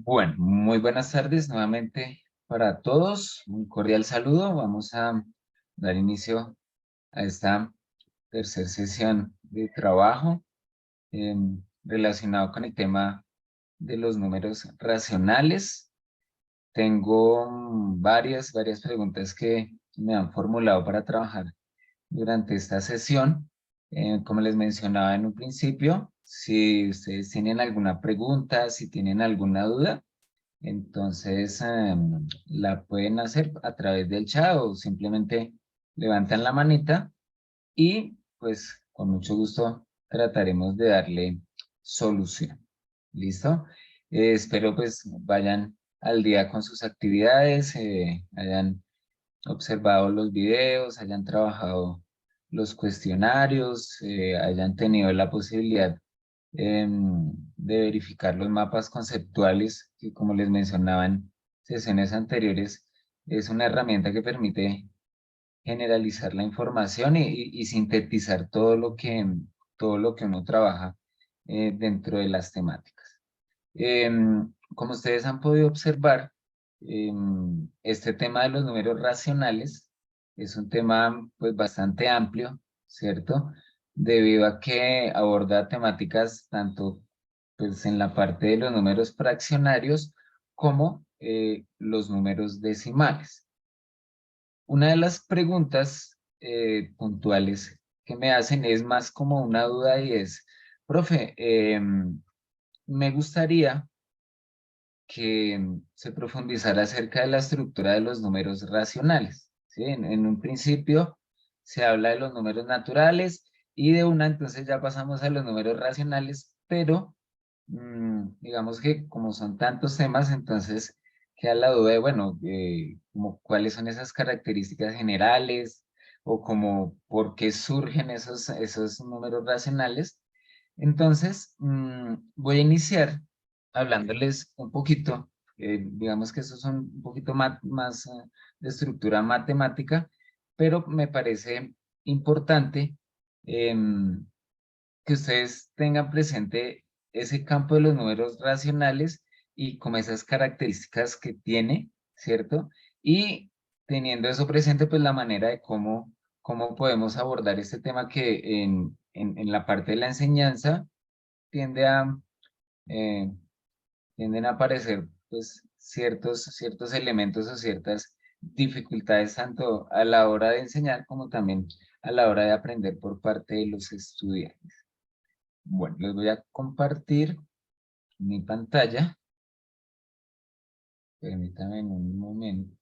Bueno, muy buenas tardes nuevamente para todos. Un cordial saludo. Vamos a dar inicio a esta tercera sesión de trabajo relacionado con el tema de los números racionales. Tengo varias preguntas que me han formulado para trabajar durante esta sesión. Como les mencionaba en un principio, si ustedes tienen alguna pregunta, si tienen alguna duda, entonces la pueden hacer a través del chat o simplemente levantan la manita y pues con mucho gusto trataremos de darle solución. ¿Listo? Espero pues vayan al día con sus actividades, hayan observado los videos, hayan trabajado los cuestionarios, hayan tenido la posibilidad de verificar los mapas conceptuales, que como les mencionaba en sesiones anteriores, es una herramienta que permite generalizar la información y sintetizar todo lo que uno trabaja dentro de las temáticas. Como ustedes han podido observar, este tema de los números racionales es un tema pues bastante amplio, ¿cierto? Debido a que aborda temáticas tanto pues en la parte de los números fraccionarios como los números decimales. Una de las preguntas puntuales que me hacen es más como una duda y es, profe, me gustaría que se profundizara acerca de la estructura de los números racionales, ¿sí? En un principio se habla de los números naturales y de una entonces ya pasamos a los números racionales, pero digamos que como son tantos temas, entonces queda la duda de, bueno, como cuáles son esas características generales o como por qué surgen esos números racionales. Entonces, voy a iniciar hablándoles un poquito, digamos que esos son un poquito más de estructura matemática, pero me parece importante que ustedes tengan presente ese campo de los números racionales y como esas características que tiene, ¿cierto? Y teniendo eso presente, pues la manera de cómo podemos abordar este tema que en la parte de la enseñanza tiende eh, tienden a aparecer pues ciertos elementos o ciertas dificultades tanto a la hora de enseñar como también a la hora de aprender por parte de los estudiantes. Bueno, les voy a compartir mi pantalla. Permítanme un momento.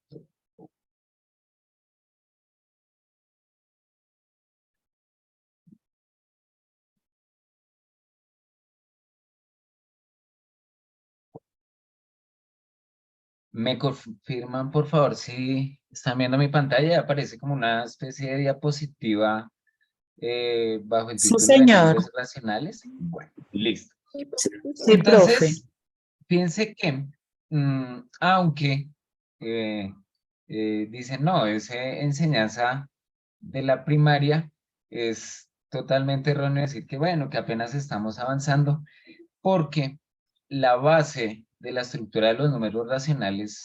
¿Me confirman, por favor, si están viendo mi pantalla? Aparece como una especie de diapositiva bajo el Sí, título de señor. números racionales. Bueno, listo. Sí, profe. Entonces, piense que, aunque dicen, no, esa enseñanza de la primaria es totalmente erróneo decir que, bueno, que apenas estamos avanzando, porque la base de la estructura de los números racionales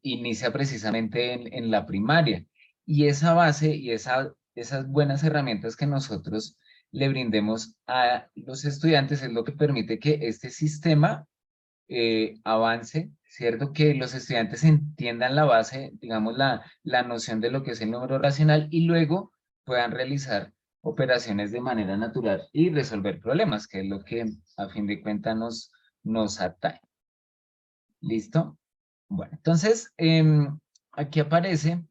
inicia precisamente en la primaria. Y esa base y esas buenas herramientas que nosotros le brindemos a los estudiantes es lo que permite que este sistema avance, ¿cierto? Que los estudiantes entiendan la base, digamos, la noción de lo que es el número racional y luego puedan realizar operaciones de manera natural y resolver problemas, que es lo que a fin de cuentas nos atañe. ¿Listo? Bueno, entonces, aquí aparece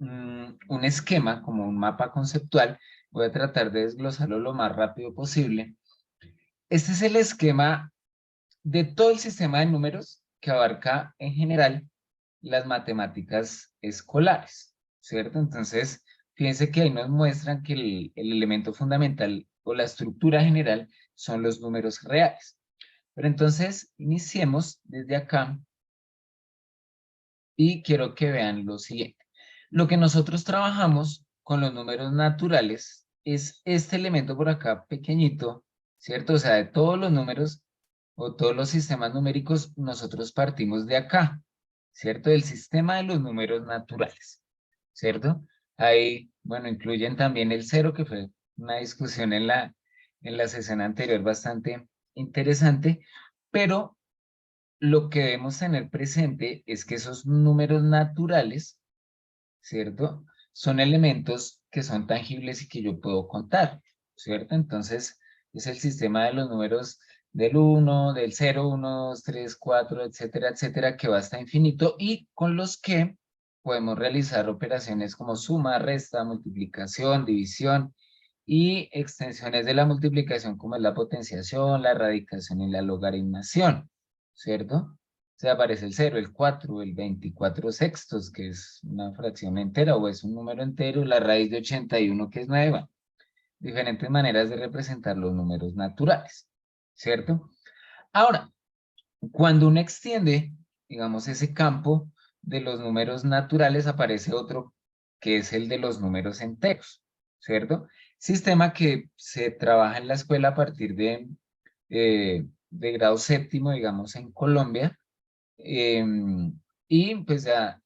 un esquema, como un mapa conceptual. Voy a tratar de desglosarlo lo más rápido posible. Este es el esquema de todo el sistema de números que abarca en general las matemáticas escolares, ¿cierto? Entonces, fíjense que ahí nos muestran que el elemento fundamental o la estructura general son los números reales. Pero entonces, iniciemos desde acá y quiero que vean lo siguiente. Lo que nosotros trabajamos con los números naturales es este elemento por acá pequeñito, ¿cierto? O sea, de todos los números o todos los sistemas numéricos, nosotros partimos de acá, ¿cierto? Del sistema de los números naturales, ¿cierto? Ahí, bueno, incluyen también el cero, que fue una discusión en la sesión anterior bastante interesante, pero lo que debemos tener presente es que esos números naturales, ¿cierto? Son elementos que son tangibles y que yo puedo contar, ¿cierto? Entonces, es el sistema de los números del uno, del cero, uno, 2, 3, 4, etcétera, etcétera, que va hasta infinito y con los que podemos realizar operaciones como suma, resta, multiplicación, división y extensiones de la multiplicación como es la potenciación, la radicación y la logaritmación, ¿cierto? Se aparece el 0, el 4, el 24 sextos, que es una fracción entera o es un número entero, la raíz de 81, que es 9. Diferentes maneras de representar los números naturales, ¿cierto? Ahora, cuando uno extiende, digamos, ese campo de los números naturales, aparece otro que es el de los números enteros, ¿cierto? Sistema que se trabaja en la escuela a partir de grado séptimo, digamos, en Colombia, y pues ya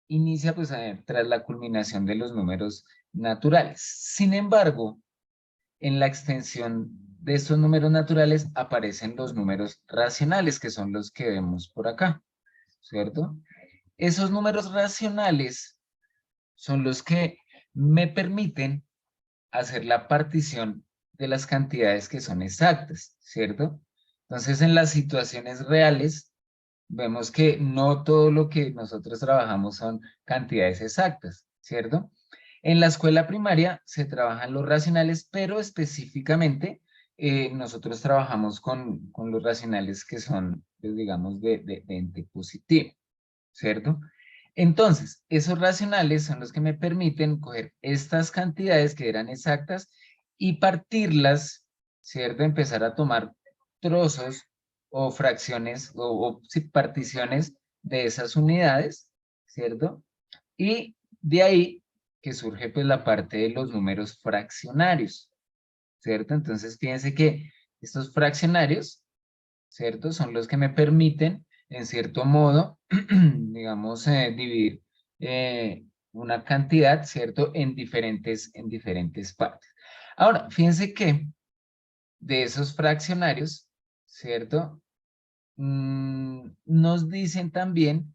inicia pues tras la culminación de los números naturales. Sin embargo, en la extensión de estos números naturales aparecen los números racionales, que son los que vemos por acá, ¿cierto? Esos números racionales son los que me permiten hacer la partición de las cantidades que son exactas, ¿cierto? Entonces, en las situaciones reales, vemos que no todo lo que nosotros trabajamos son cantidades exactas, ¿cierto? En la escuela primaria se trabajan los racionales, pero específicamente nosotros trabajamos con los racionales que son, pues, digamos, de ente positivo, ¿cierto? Entonces, esos racionales son los que me permiten coger estas cantidades que eran exactas y partirlas, ¿cierto? Empezar a tomar trozos o fracciones o sí, particiones de esas unidades, ¿cierto? Y de ahí que surge pues la parte de los números fraccionarios, ¿cierto? Entonces, fíjense que estos fraccionarios, ¿cierto? Son los que me permiten, en cierto modo, digamos, dividir una cantidad, ¿cierto? En diferentes partes. Ahora, fíjense que de esos fraccionarios, ¿cierto? Nos dicen también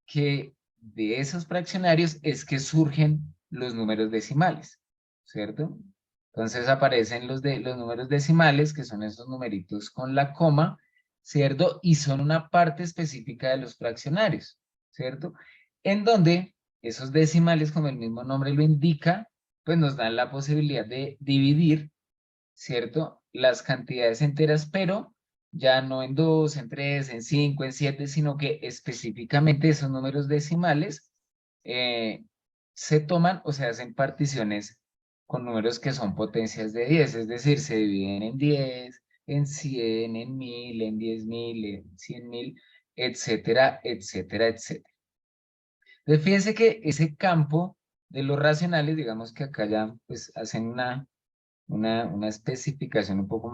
que de esos fraccionarios es que surgen los números decimales, ¿cierto? Entonces aparecen los números decimales, que son esos numeritos con la coma, ¿cierto? Y son una parte específica de los fraccionarios, ¿cierto? En donde esos decimales, como el mismo nombre lo indica, pues nos dan la posibilidad de dividir, ¿cierto? Las cantidades enteras, pero ya no en 2, en 3, en 5, en 7, sino que específicamente esos números decimales eh, se toman o se hacen particiones con números que son potencias de 10, es decir, se dividen en 10, en 100, en 1000, en 10.000, en 100.000, etcétera, etcétera, etcétera. Entonces, fíjense que ese campo de los racionales, digamos que acá ya pues hacen una especificación un poco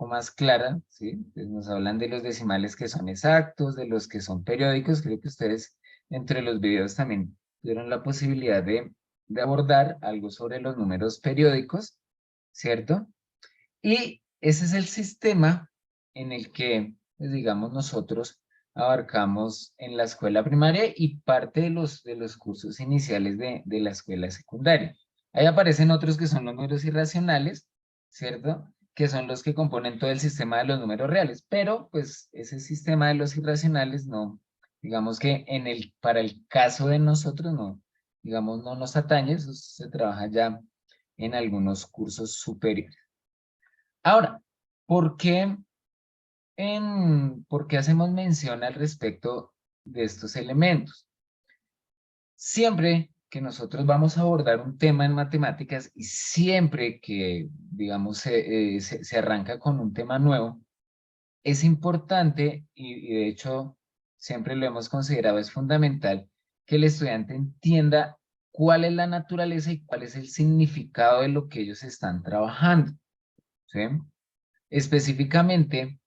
más clara, ¿sí? Pues nos hablan de los decimales que son exactos, de los que son periódicos. Creo que ustedes entre los videos también tuvieron la posibilidad de abordar algo sobre los números periódicos, ¿cierto? Y ese es el sistema en el que, pues, digamos, nosotros abarcamos en la escuela primaria y parte de los cursos iniciales de la escuela secundaria. Ahí aparecen otros que son los números irracionales, ¿cierto? Que son los que componen todo el sistema de los números reales, pero pues ese sistema de los irracionales no, digamos que para el caso de nosotros no, digamos, no nos atañe, eso se trabaja ya en algunos cursos superiores. Ahora, ¿por qué, por qué hacemos mención al respecto de estos elementos? Siempre que nosotros vamos a abordar un tema en matemáticas y siempre que, digamos, se arranca con un tema nuevo, es importante y de hecho siempre lo hemos considerado, es fundamental que el estudiante entienda cuál es la naturaleza y cuál es el significado de lo que ellos están trabajando, ¿sí? Específicamente,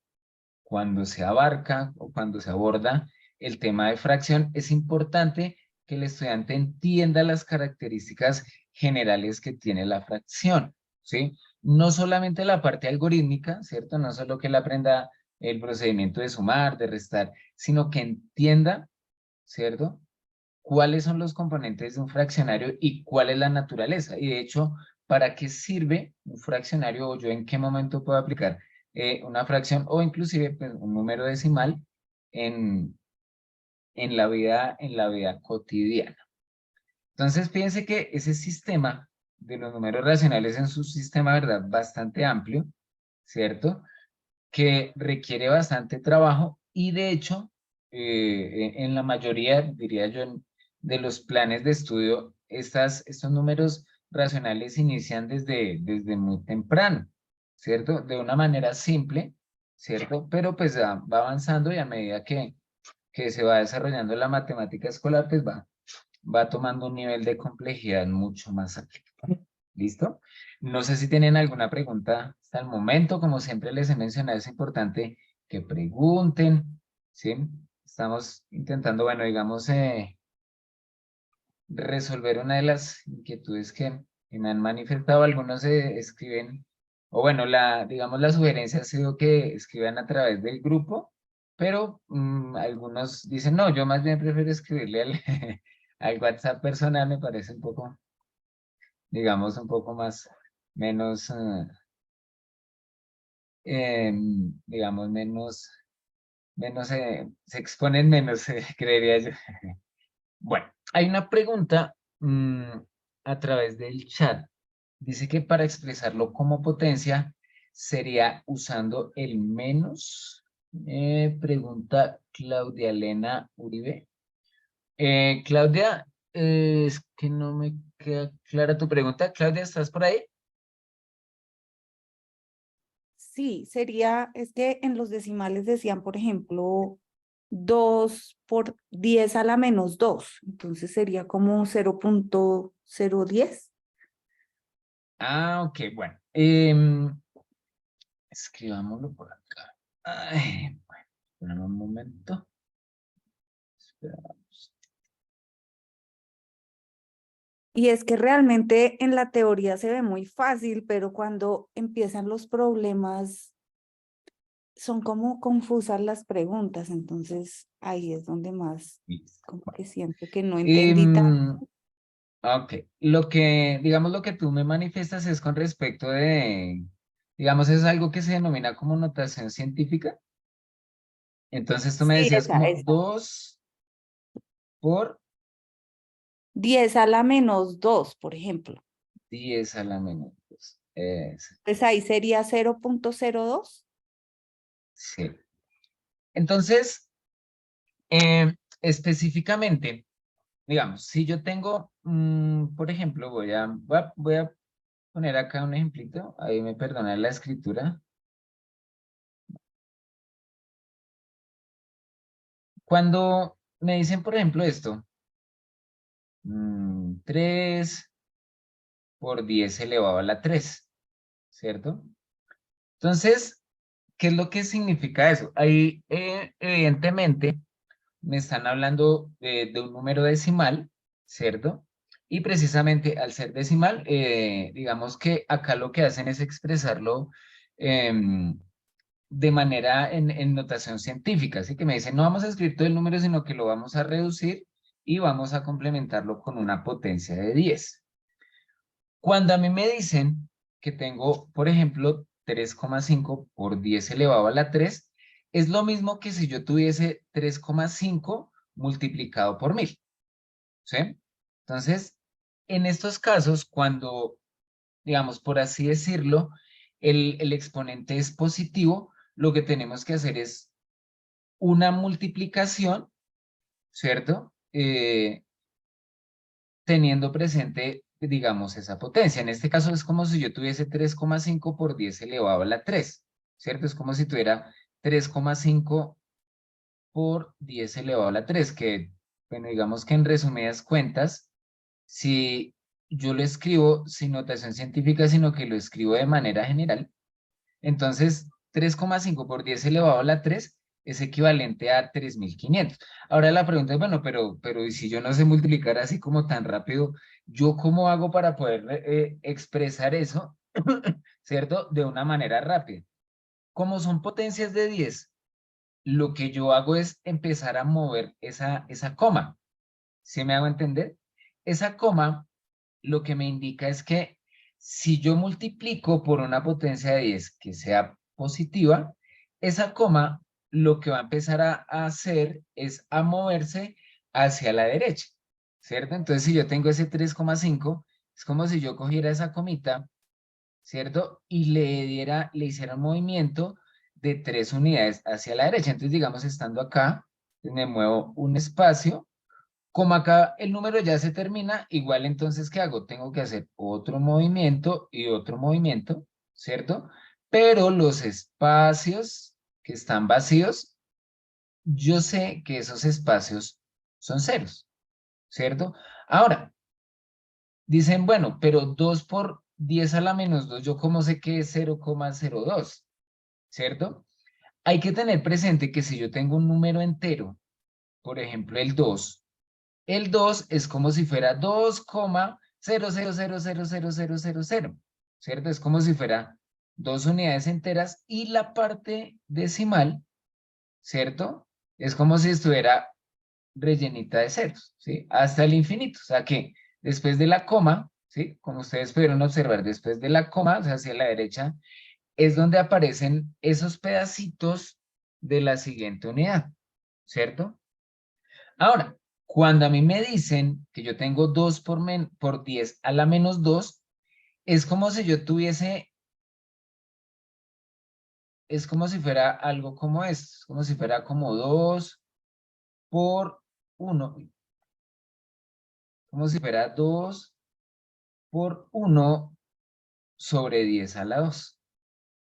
cuando se abarca o cuando se aborda el tema de fracción, es importante que el estudiante entienda las características generales que tiene la fracción, ¿sí? No solamente la parte algorítmica, ¿cierto? No solo que él aprenda el procedimiento de sumar, de restar, sino que entienda, ¿cierto? Cuáles son los componentes de un fraccionario y cuál es la naturaleza. Y de hecho, ¿para qué sirve un fraccionario o yo en qué momento puedo aplicar una fracción o inclusive pues, un número decimal en, en la vida cotidiana? Entonces, fíjense que ese sistema de los números racionales es un sistema, ¿verdad?, bastante amplio, ¿cierto?, que requiere bastante trabajo y de hecho, en la mayoría, diría yo, de los planes de estudio, estos números racionales inician desde muy temprano, ¿cierto? De una manera simple, ¿cierto? Pero pues va avanzando y a medida que se va desarrollando la matemática escolar, pues va tomando un nivel de complejidad mucho más alto. ¿Listo? No sé si tienen alguna pregunta hasta el momento. Como siempre les he mencionado, es importante que pregunten, ¿sí? Estamos intentando, bueno, digamos, resolver una de las inquietudes que me han manifestado. Algunos escriben, o bueno, digamos, la sugerencia ha sido que escriban a través del grupo, pero algunos dicen, no, yo más bien prefiero escribirle al, al WhatsApp personal, me parece un poco, digamos, un poco más, menos, digamos, se exponen menos, creería yo. Bueno, hay una pregunta a través del chat. Dice que para expresarlo como potencia sería usando el menos. Pregunta Claudia Elena Uribe. Claudia, es que no me queda clara tu pregunta. Claudia, ¿estás por ahí? Sí, sería, es que en los decimales decían, por ejemplo, 2 por 10 a la menos 2, entonces sería como 0.010. Ah, ok, bueno. Escribámoslo por acá. Ay, bueno, espérame un momento. Esperamos. Y es que realmente en la teoría se ve muy fácil, pero cuando empiezan los problemas son como confusas las preguntas, entonces ahí es donde más Listo. como Bueno. que siento que no entendí tanto. Em, ok, digamos, lo que tú me manifiestas es con respecto de, digamos, es algo que se denomina como notación científica. Entonces tú me Sí, decías como esa. 2 por 10 a la menos 2, por ejemplo. 10 a la menos 2. Pues ahí sería 0.02. Sí. Entonces, específicamente, digamos, si yo tengo, por ejemplo, voy a poner acá un ejemplito, ahí me perdona la escritura. Cuando me dicen, por ejemplo, esto, 3 por 10 elevado a la 3, ¿cierto? Entonces, ¿qué es lo que significa eso? Ahí, evidentemente, me están hablando de un número decimal, ¿cierto? Y precisamente al ser decimal, digamos que acá lo que hacen es expresarlo de manera en notación científica, así que me dicen, no vamos a escribir todo el número, sino que lo vamos a reducir y vamos a complementarlo con una potencia de 10. Cuando a mí me dicen que tengo, por ejemplo, 3,5 por 10 elevado a la 3, es lo mismo que si yo tuviese 3,5 multiplicado por 1000, ¿sí? Entonces, en estos casos, cuando, digamos, por así decirlo, el exponente es positivo, lo que tenemos que hacer es una multiplicación, ¿cierto? Teniendo presente, digamos, esa potencia. En este caso es como si yo tuviese 3,5 por 10 elevado a la 3, ¿cierto? Es como si tuviera 3,5 por 10 elevado a la 3, que, bueno, digamos que en resumidas cuentas, si yo lo escribo sin notación científica, sino que lo escribo de manera general, entonces 3,5 por 10 elevado a la 3 es equivalente a 3.500. Ahora la pregunta es, bueno, pero ¿y si yo no sé multiplicar así como tan rápido, yo cómo hago para poder expresar eso, ¿cierto? De una manera rápida. Como son potencias de 10, lo que yo hago es empezar a mover esa coma. ¿Sí me hago entender? Esa coma lo que me indica es que si yo multiplico por una potencia de 10 que sea positiva, esa coma lo que va a empezar a hacer es a moverse hacia la derecha, ¿cierto? Entonces, si yo tengo ese 3,5, es como si yo cogiera esa comita, ¿cierto? Y le hiciera un movimiento de 3 unidades hacia la derecha. Entonces, digamos, estando acá, me muevo un espacio. Como acá el número ya se termina, igual entonces, ¿qué hago? Tengo que hacer otro movimiento y otro movimiento, ¿cierto? Pero los espacios que están vacíos, yo sé que esos espacios son ceros, ¿cierto? Ahora, dicen, bueno, pero 2 por 10 a la menos 2, ¿yo cómo sé que es 0,02? ¿Cierto? Hay que tener presente que si yo tengo un número entero, por ejemplo, el 2 es como si fuera 2,000000000, ¿cierto? Es como si fuera 2 unidades enteras y la parte decimal, ¿cierto? Es como si estuviera rellenita de ceros, ¿sí? Hasta el infinito. O sea que después de la coma, ¿sí? Como ustedes pudieron observar, después de la coma, o sea, hacia la derecha, es donde aparecen esos pedacitos de la siguiente unidad, ¿cierto? Ahora, cuando a mí me dicen que yo tengo 2 por 10 a la menos 2, es como si yo tuviese, es como si fuera algo como esto, es como si fuera como 2 por 1, como si fuera 2 por 1 sobre 10 a la 2,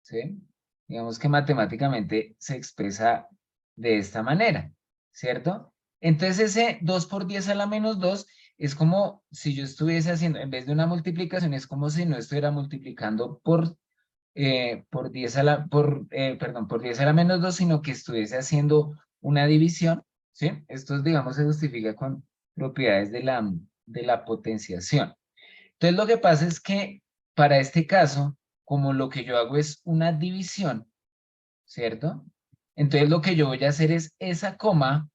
¿sí? Digamos que matemáticamente se expresa de esta manera, ¿cierto? Entonces ese 2 por 10 a la menos 2 es como si yo estuviese haciendo, en vez de una multiplicación, es como si no estuviera multiplicando por 10 a la, perdón, por 10 a la menos 2, sino que estuviese haciendo una división, ¿sí? Esto, digamos, se justifica con propiedades de la potenciación. Entonces, lo que pasa es que para este caso, como lo que yo hago es una división, ¿cierto? Entonces, lo que yo voy a hacer es esa coma,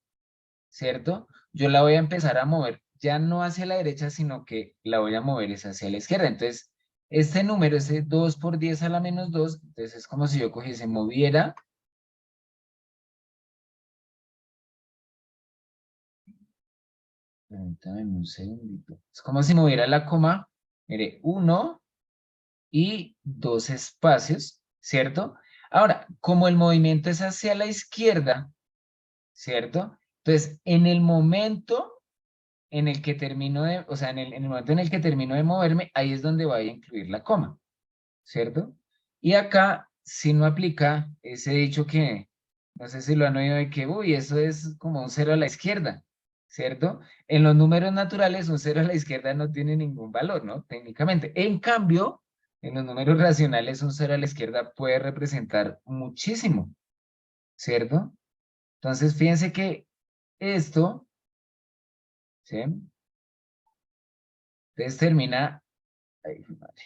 ¿cierto? Yo la voy a empezar a mover ya no hacia la derecha, sino que la voy a mover es hacia la izquierda. Entonces, este número, ese 2 por 10 a la menos 2, entonces es como si yo cogiese, moviera. Permítame un segundito. Es como si moviera la coma, mire, 1 y 2 espacios, ¿cierto? Ahora, como el movimiento es hacia la izquierda, ¿cierto? Entonces, en el momento en el que termino de, o sea, en el momento en el que termino de moverme, ahí es donde voy a incluir la coma, ¿cierto? Y acá si no aplica ese dicho que, no sé si lo han oído de que, uy, eso es como un cero a la izquierda, ¿cierto? En los números naturales, un cero a la izquierda no tiene ningún valor, ¿no? Técnicamente. En cambio, en los números racionales, un cero a la izquierda puede representar muchísimo, ¿cierto? Entonces, fíjense que esto, ¿sí? Entonces ay, madre,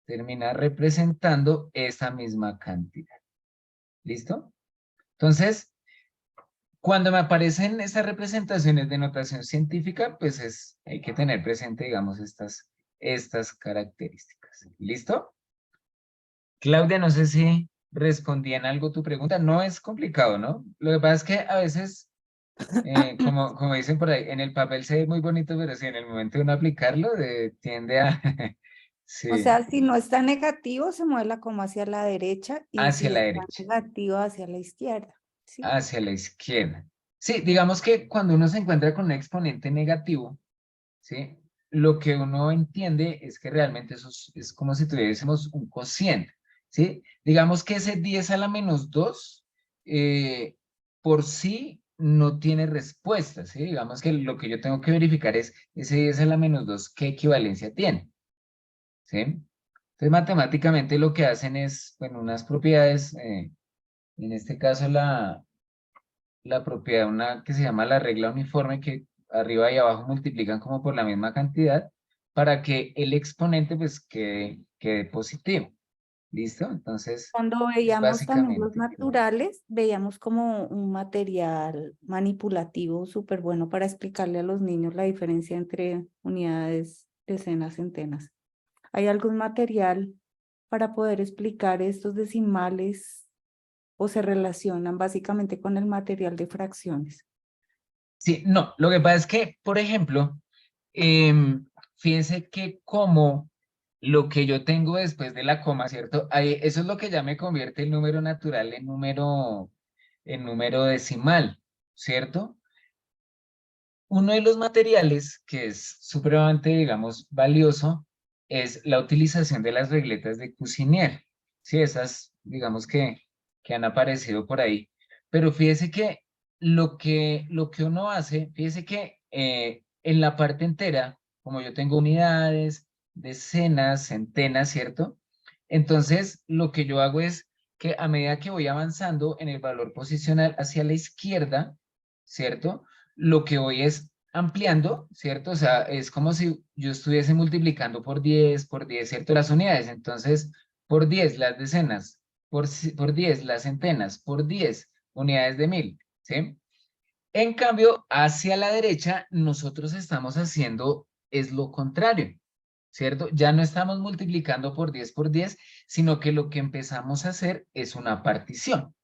termina representando esa misma cantidad. ¿Listo? Entonces, cuando me aparecen estas representaciones de notación científica, pues hay que tener presente, digamos, estas características. ¿Listo? Claudia, no sé si respondí en algo tu pregunta. No es complicado, ¿no? Lo que pasa es que a veces, como dicen por ahí, en el papel se ve muy bonito, pero si en el momento de uno aplicarlo, tiende a... O sí, sea, si no está negativo, se mueve la coma hacia la derecha y hacia si la está derecha. negativo, hacia la izquierda. ¿Sí? Hacia la izquierda. Sí, digamos que cuando uno se encuentra con un exponente negativo, ¿sí? Lo que uno entiende es que realmente eso es como si tuviésemos un cociente, ¿sí? Digamos que ese 10 a la menos 2 por sí no tiene respuesta, ¿sí? Digamos que lo que yo tengo que verificar es ese 10 a la menos 2 qué equivalencia tiene, ¿sí? Entonces, matemáticamente lo que hacen es, bueno, unas propiedades, en este caso la propiedad, una que se llama la regla uniforme, que arriba y abajo multiplican como por la misma cantidad, para que el exponente pues quede positivo. ¿Listo? Entonces, Cuando es veíamos también los básicamente todo. naturales, veíamos como un material manipulativo súper bueno para explicarle a los niños la diferencia entre unidades, decenas, centenas. ¿Hay algún material para poder explicar estos decimales o se relacionan básicamente con el material de fracciones? Sí, no, lo que pasa es que, por ejemplo, em, fíjense que como lo que yo tengo después de la coma, ¿cierto? Eso es lo que ya me convierte el número natural en número decimal, ¿cierto? Uno de los materiales que es supremamente, digamos, valioso es la utilización de las regletas de Cusinier. Sí, esas, digamos que han aparecido por ahí. Pero fíjese que lo que uno hace, fíjese que en la parte entera, como yo tengo unidades, decenas, centenas, ¿cierto? Entonces, lo que yo hago es que a medida que voy avanzando en el valor posicional hacia la izquierda, ¿cierto? Lo que voy es ampliando, ¿cierto? O sea, es como si yo estuviese multiplicando por 10, ¿cierto? Las unidades. Entonces, por 10 las decenas, por 10 las centenas, por 10 unidades de 1000, ¿sí? En cambio, hacia la derecha, nosotros estamos haciendo es lo contrario, ¿cierto? Ya no estamos multiplicando por 10, sino que lo que empezamos a hacer es una partición,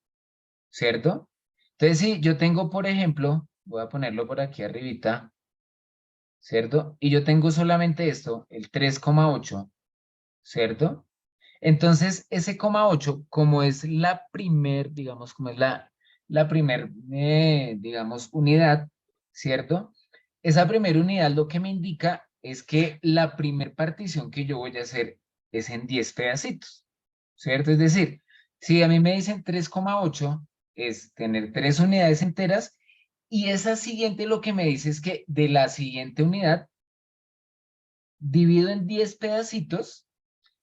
¿cierto? Entonces, si yo tengo, por ejemplo, voy a ponerlo por aquí arribita, ¿cierto? Y yo tengo solamente esto, el 3,8, ¿cierto? Entonces, ese coma 8, como es la primer, digamos, como es la primer, digamos, unidad, ¿cierto? Esa primera unidad lo que me indica es que la primer partición que yo voy a hacer es en 10 pedacitos, ¿cierto? Es decir, si a mí me dicen 3,8 es tener 3 unidades enteras y esa siguiente lo que me dice es que de la siguiente unidad divido en 10 pedacitos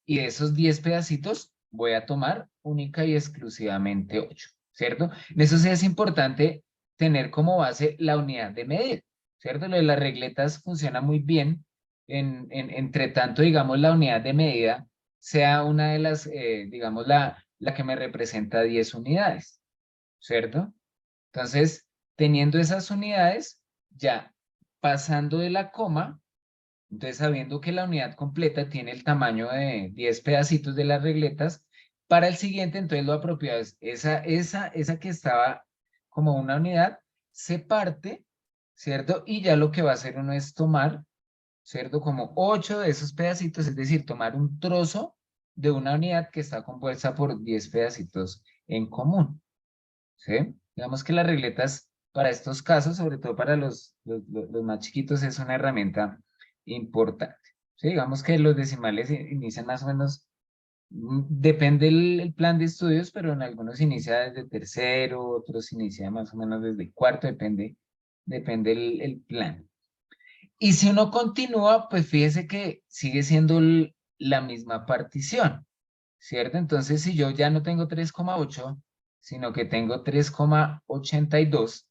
y de esos 10 pedacitos voy a tomar única y exclusivamente 8, ¿cierto? En eso sí es importante tener como base la unidad de medida, ¿cierto? Lo de las regletas funciona muy bien, entre tanto, digamos, la unidad de medida sea una de las, digamos, la que me representa 10 unidades, ¿cierto? Entonces, teniendo esas unidades, ya pasando de la coma, entonces, sabiendo que la unidad completa tiene el tamaño de 10 pedacitos de las regletas, para el siguiente, entonces lo apropiado es esa que estaba como una unidad, se parte, ¿cierto? Y ya lo que va a hacer uno es tomar, ¿cierto? Como 8 de esos pedacitos, es decir, tomar un trozo de una unidad que está compuesta por 10 pedacitos en común, ¿sí? Digamos que las regletas para estos casos, sobre todo para los más chiquitos, es una herramienta importante. ¿Sí? Digamos que los decimales inician más o menos, depende el plan de estudios, pero en algunos inicia desde tercero, otros inicia más o menos desde cuarto, depende el plan. Y si uno continúa, pues fíjese que sigue siendo la misma partición, ¿cierto? Entonces, si yo ya no tengo 3,8, sino que tengo 3,82,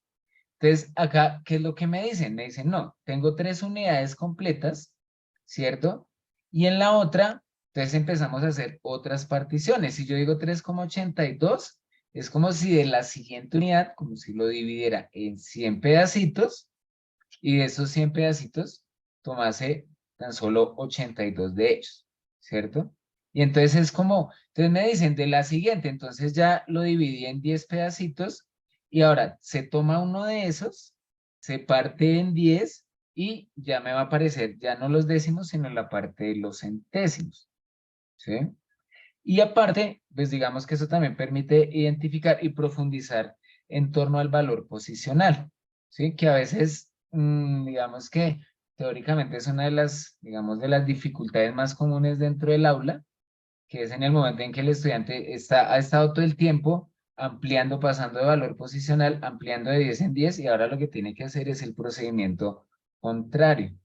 entonces acá, ¿qué es lo que me dicen? Me dicen, no, tengo 3 unidades completas, ¿cierto? Y en la otra, entonces empezamos a hacer otras particiones. Si yo digo 3,82, es como si de la siguiente unidad, como si lo dividiera en 100 pedacitos, y de esos 100 pedacitos tomase tan solo 82 de ellos, ¿cierto? Y entonces es como, entonces me dicen de la siguiente, entonces ya lo dividí en 10 pedacitos y ahora se toma uno de esos, se parte en 10 y ya me va a aparecer ya no los décimos, sino la parte de los centésimos, ¿sí? Y aparte, pues digamos que eso también permite identificar y profundizar en torno al valor posicional, ¿sí? Que a veces, digamos que teóricamente es una de las, digamos, de las dificultades más comunes dentro del aula, que es en el momento en que el estudiante ha estado todo el tiempo ampliando, pasando de valor posicional, ampliando de 10 en 10 y ahora lo que tiene que hacer es el procedimiento contrario.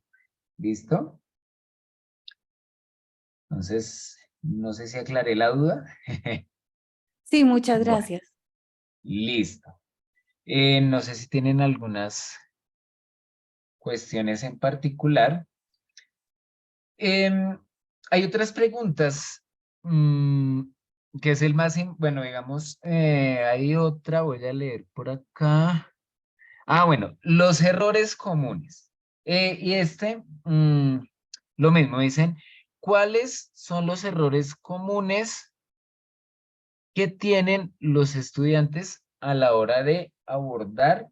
¿Listo? Entonces, No sé si aclaré la duda. Sí, muchas Bueno, gracias. listo. No sé si tienen algunas cuestiones en particular. Em, Hay otras preguntas, mm, que es el más, bueno, digamos, hay otra, voy a leer por acá. Ah, bueno, los errores comunes. Y lo mismo, dicen, ¿cuáles son los errores comunes que tienen los estudiantes a la hora de abordar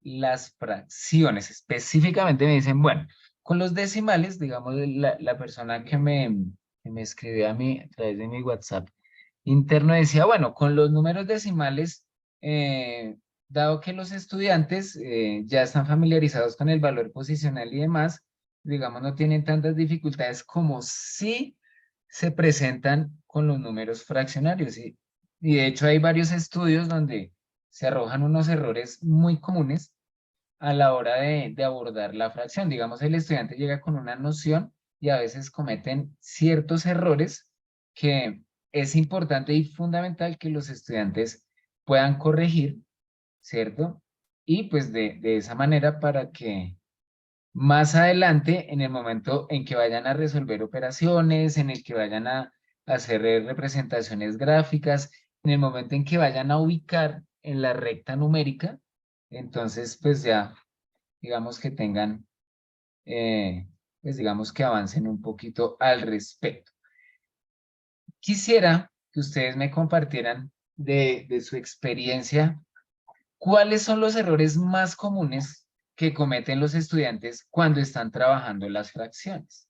las fracciones? Específicamente me dicen, bueno, con los decimales, digamos, la persona que me escribió a mí a través de mi WhatsApp interno decía, bueno, con los números decimales, dado que los estudiantes ya están familiarizados con el valor posicional y demás, digamos, no tienen tantas dificultades como si se presentan con los números fraccionarios. Y de hecho hay varios estudios donde se arrojan unos errores muy comunes a la hora de abordar la fracción. Digamos, el estudiante llega con una noción y a veces cometen ciertos errores que es importante y fundamental que los estudiantes puedan corregir, ¿cierto? Y pues de esa manera para que más adelante, en el momento en que vayan a resolver operaciones, en el que vayan a hacer representaciones gráficas, en el momento en que vayan a ubicar en la recta numérica, entonces pues ya digamos que tengan, pues digamos que avancen un poquito al respecto. Quisiera que ustedes me compartieran de su experiencia, ¿cuáles son los errores más comunes que cometen los estudiantes cuando están trabajando las fracciones?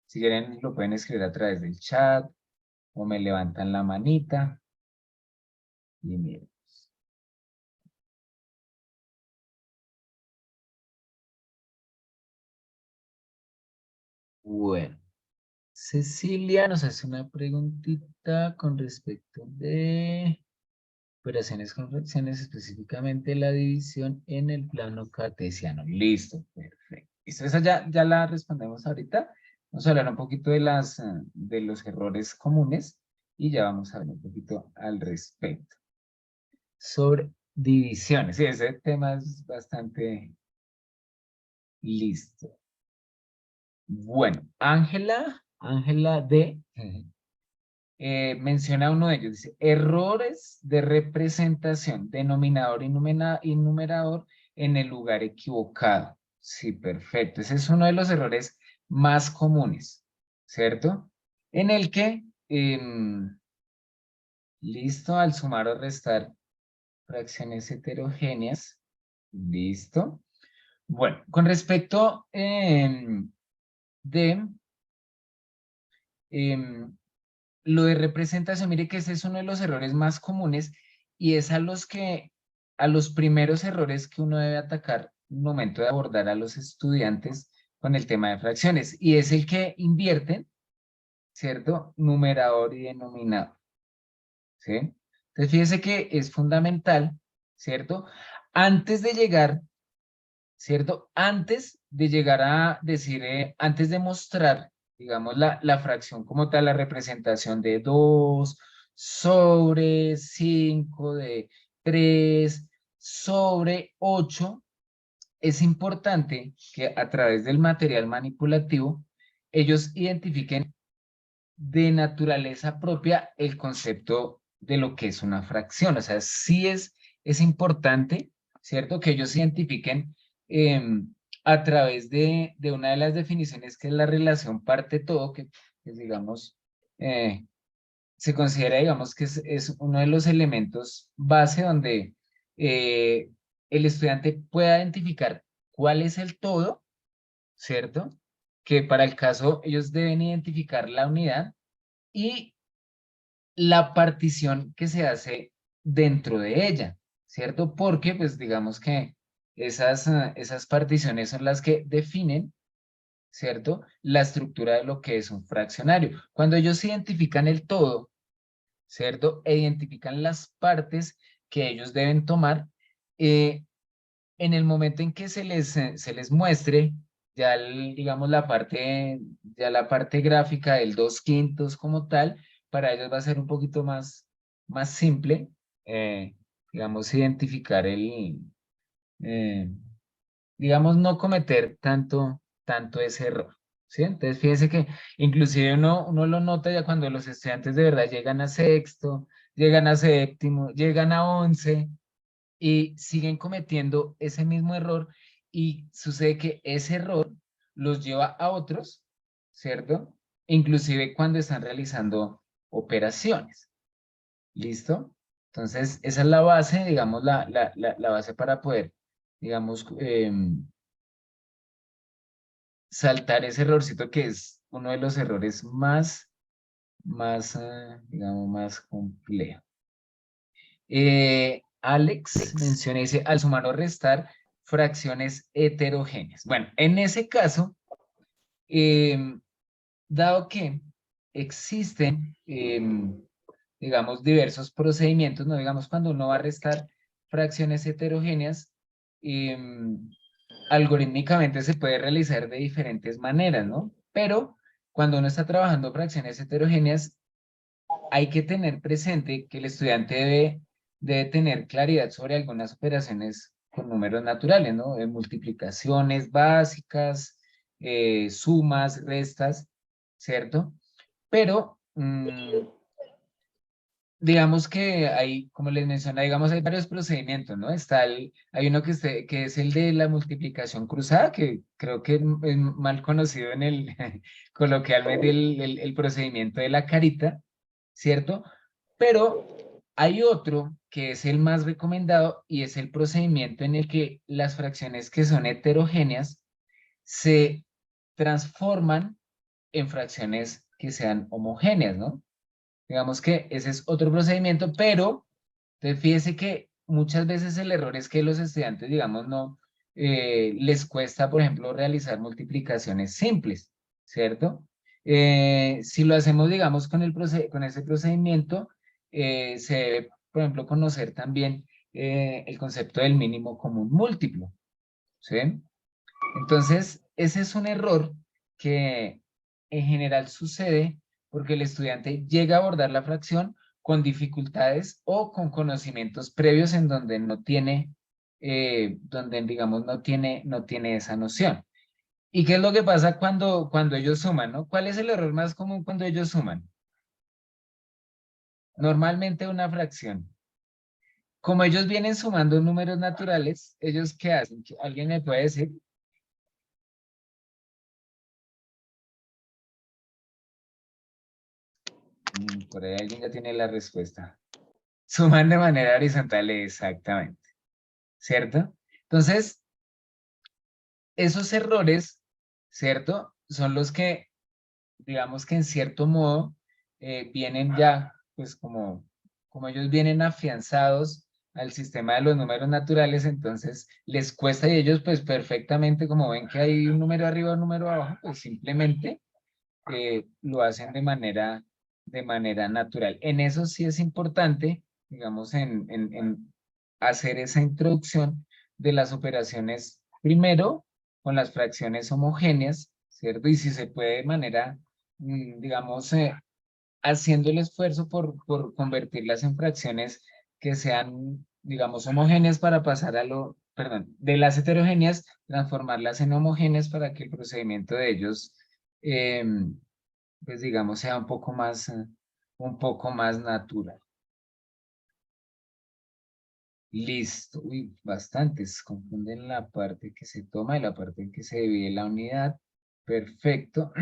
Si quieren, lo pueden escribir a través del chat o me levantan la manita y miren. Bueno, Cecilia nos hace una preguntita con respecto de operaciones con fracciones, específicamente la división en el plano cartesiano. Listo, perfecto. Listo, esa ya la respondemos ahorita. Vamos a hablar un poquito de los errores comunes y ya vamos a hablar un poquito al respecto. Sobre divisiones. Sí, ese tema es bastante listo. Bueno, Ángela D. Menciona uno de ellos, dice, errores de representación, denominador y numerador en el lugar equivocado. Sí, perfecto. Ese es uno de los errores más comunes, ¿cierto? En el que, listo, al sumar o restar fracciones heterogéneas, listo. Bueno, con respecto de em, lo de representación, mire que ese es uno de los errores más comunes y es a los primeros errores que uno debe atacar en el momento de abordar a los estudiantes con el tema de fracciones y es el que invierten, ¿cierto? Numerador y denominador, ¿sí? Entonces fíjese que es fundamental, ¿cierto? Antes de llegar, ¿cierto? Antes de llegar a decir, antes de mostrar, digamos, la fracción como tal, la representación de 2 sobre 5 de 3 sobre 8, es importante que a través del material manipulativo ellos identifiquen de naturaleza propia el concepto de lo que es una fracción. O sea, sí es importante, ¿cierto? Que ellos identifiquen a través de una de las definiciones que es la relación parte todo, que pues, digamos, eh, se considera, digamos, que es uno de los elementos base donde eh, el estudiante pueda identificar cuál es el todo, ¿cierto? Que para el caso ellos deben identificar la unidad y la partición que se hace dentro de ella, ¿cierto? Porque, pues, digamos que esas particiones son las que definen, ¿cierto? La estructura de lo que es un fraccionario. Cuando ellos identifican el todo, ¿cierto? E identifican las partes que ellos deben tomar, en el momento en que se les muestre ya digamos ya la parte gráfica del 2/5 como tal, para ellos va a ser un poquito más simple, digamos, identificar eh, digamos, no cometer tanto ese error, ¿sí? Entonces, fíjense que inclusive uno lo nota ya cuando los estudiantes de verdad llegan a sexto, llegan a séptimo, llegan a 11 y siguen cometiendo ese mismo error y sucede que ese error los lleva a otros, ¿cierto? Inclusive cuando están realizando operaciones, ¿listo? Entonces, esa es la base, digamos, la base para poder, digamos, saltar ese errorcito que es uno de los errores digamos, más complejo. Alex menciona, dice, al sumar o restar fracciones heterogéneas. Bueno, en ese caso, dado que existen, digamos, diversos procedimientos, ¿no? Digamos, cuando uno va a restar fracciones heterogéneas, algorítmicamente se puede realizar de diferentes maneras, ¿no? Pero cuando uno está trabajando fracciones heterogéneas, hay que tener presente que el estudiante debe tener claridad sobre algunas operaciones con números naturales, ¿no? Multiplicaciones básicas, sumas, restas, ¿cierto? Pero digamos que hay, como les mencioné, digamos, hay varios procedimientos, ¿no? Hay uno que es el de la multiplicación cruzada, que creo que es mal conocido en el, coloquialmente, el procedimiento de la carita, ¿cierto? Pero hay otro que es el más recomendado y es el procedimiento en el que las fracciones que son heterogéneas se transforman en fracciones que sean homogéneas, ¿no? Digamos que ese es otro procedimiento, pero fíjese que muchas veces el error es que los estudiantes, digamos, no les cuesta, por ejemplo, realizar multiplicaciones simples, ¿cierto? Si lo hacemos, digamos, con ese procedimiento, se debe, por ejemplo, conocer también el concepto del mínimo común múltiplo, ¿sí? Entonces, ese es un error que en general sucede porque el estudiante llega a abordar la fracción con dificultades o con conocimientos previos en donde no tiene, donde digamos no tiene esa noción. ¿Y qué es lo que pasa cuando ellos suman, no? ¿Cuál es el error más común cuando ellos suman? Normalmente una fracción. Como ellos vienen sumando números naturales, ¿ellos qué hacen? ¿Alguien me puede decir? Por ahí alguien ya tiene la respuesta. Suman de manera horizontal, exactamente, ¿cierto? Entonces, esos errores, ¿cierto? Son los que, digamos que en cierto modo, vienen ya, pues como ellos vienen afianzados al sistema de los números naturales, entonces les cuesta y ellos pues perfectamente, como ven que hay un número arriba, un número abajo, pues simplemente lo hacen de manera natural. En eso sí es importante, digamos, en hacer esa introducción de las operaciones, primero con las fracciones homogéneas, ¿cierto? Y si se puede de manera, digamos, haciendo el esfuerzo por convertirlas en fracciones que sean, digamos, homogéneas para pasar perdón, de las heterogéneas, transformarlas en homogéneas para que el procedimiento de ellos, pues digamos, sea un poco más natural. Listo. Uy, bastantes. Confunden la parte que se toma y la parte en que se divide la unidad. Perfecto.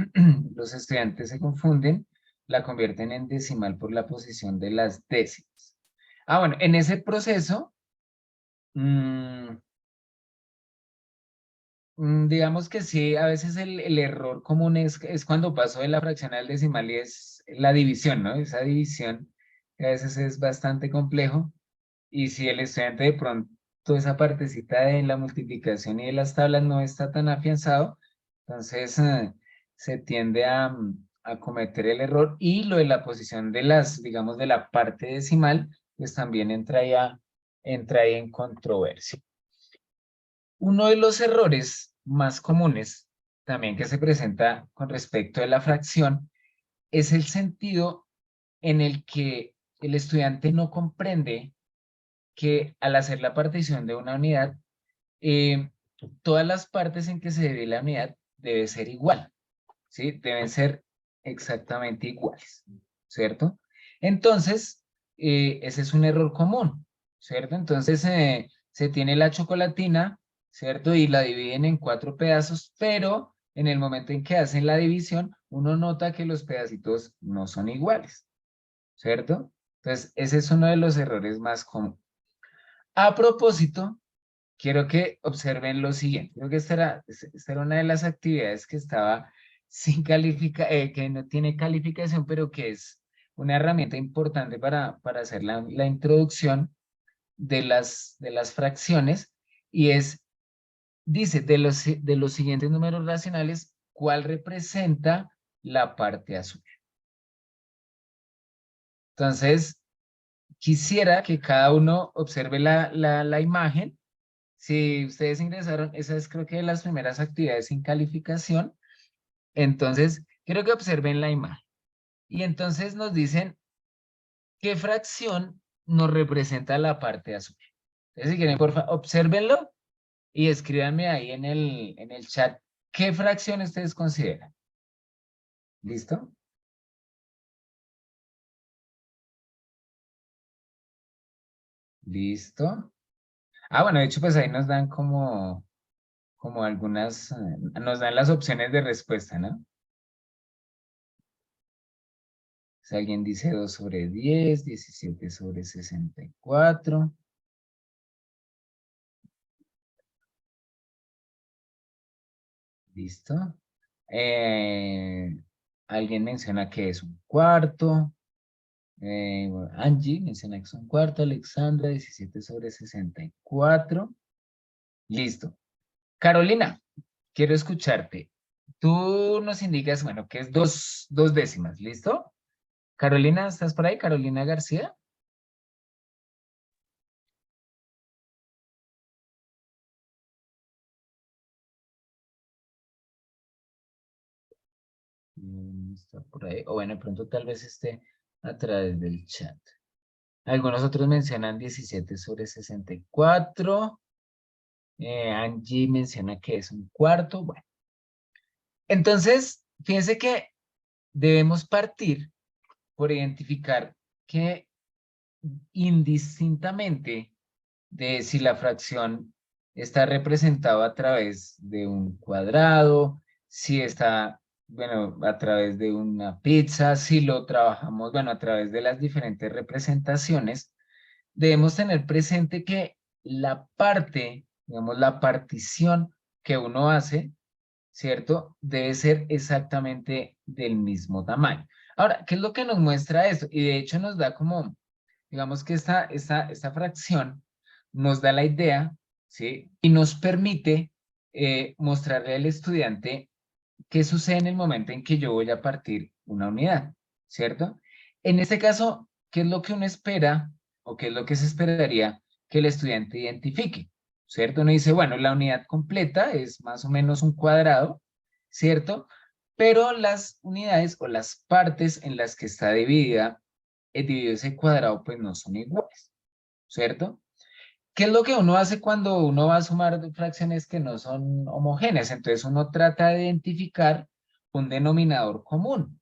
Los estudiantes se confunden, la convierten en decimal por la posición de las décimas. Ah, bueno, en ese proceso, mm, digamos que sí, a veces el error común es cuando paso de la fracción al decimal y es la división, ¿no? Esa división que a veces es bastante complejo. Y si el estudiante de pronto esa partecita de la multiplicación y de las tablas no está tan afianzado, entonces se tiende a cometer el error y lo de la posición de digamos, de la parte decimal, pues también entra ahí en controversia. Uno de los errores más comunes también que se presenta con respecto a la fracción es el sentido en el que el estudiante no comprende que al hacer la partición de una unidad, eh, todas las partes en que se divide la unidad debe ser igual, ¿sí? Deben ser exactamente iguales, ¿cierto? Entonces, ese es un error común, ¿cierto? Entonces, se tiene la chocolatina, ¿cierto? Y la dividen en 4 pedazos, pero en el momento en que hacen la división, uno nota que los pedacitos no son iguales, ¿cierto? Entonces, ese es uno de los errores más comunes. A propósito, quiero que observen lo siguiente. Creo que esta era una de las actividades que estaba sin que no tiene calificación, pero que es una herramienta importante para hacer la introducción de las fracciones. Y dice, de los siguientes números racionales, ¿cuál representa la parte azul? Entonces, quisiera que cada uno observe la imagen. Si ustedes ingresaron, esa es creo que de las primeras actividades sin calificación. Entonces, quiero que observen la imagen. Y entonces nos dicen qué fracción nos representa la parte azul. Entonces, si quieren, por favor, obsérvenlo y escríbanme ahí en el chat qué fracción ustedes consideran. ¿Listo? ¿Listo? Ah, bueno, de hecho, pues ahí nos dan como algunas, nos dan las opciones de respuesta, ¿no? Si alguien dice 2 sobre 10, 17 sobre 64. ¿Listo? Eh, alguien menciona que es un cuarto. Bueno, Angie menciona que es un cuarto. Alexandra, 17 sobre 64. Listo. Carolina, quiero escucharte. Tú nos indicas, bueno, que es dos décimas. ¿Listo? Carolina, ¿estás por ahí? Carolina García. Está por ahí. O bueno, de pronto tal vez esté a través del chat. Algunos otros mencionan 17 sobre 64. Angie menciona que es un cuarto. Bueno, entonces, fíjense que debemos partir por identificar que indistintamente de si la fracción está representada a través de un cuadrado, si está, bueno, a través de una pizza, si lo trabajamos, bueno, a través de las diferentes representaciones, debemos tener presente que la parte, digamos, la partición que uno hace, ¿cierto? Debe ser exactamente del mismo tamaño. Ahora, ¿qué es lo que nos muestra esto? Y de hecho nos da como, digamos que esta fracción nos da la idea, ¿sí? Y nos permite mostrarle al estudiante qué sucede en el momento en que yo voy a partir una unidad, ¿cierto? En este caso, ¿qué es lo que uno espera o qué es lo que se esperaría que el estudiante identifique? ¿Cierto? Uno dice, bueno, la unidad completa es más o menos un cuadrado, ¿cierto? Pero las unidades o las partes en las que está dividido ese cuadrado, pues no son iguales, ¿cierto? ¿Qué es lo que uno hace cuando uno va a sumar fracciones que no son homogéneas? Entonces uno trata de identificar un denominador común,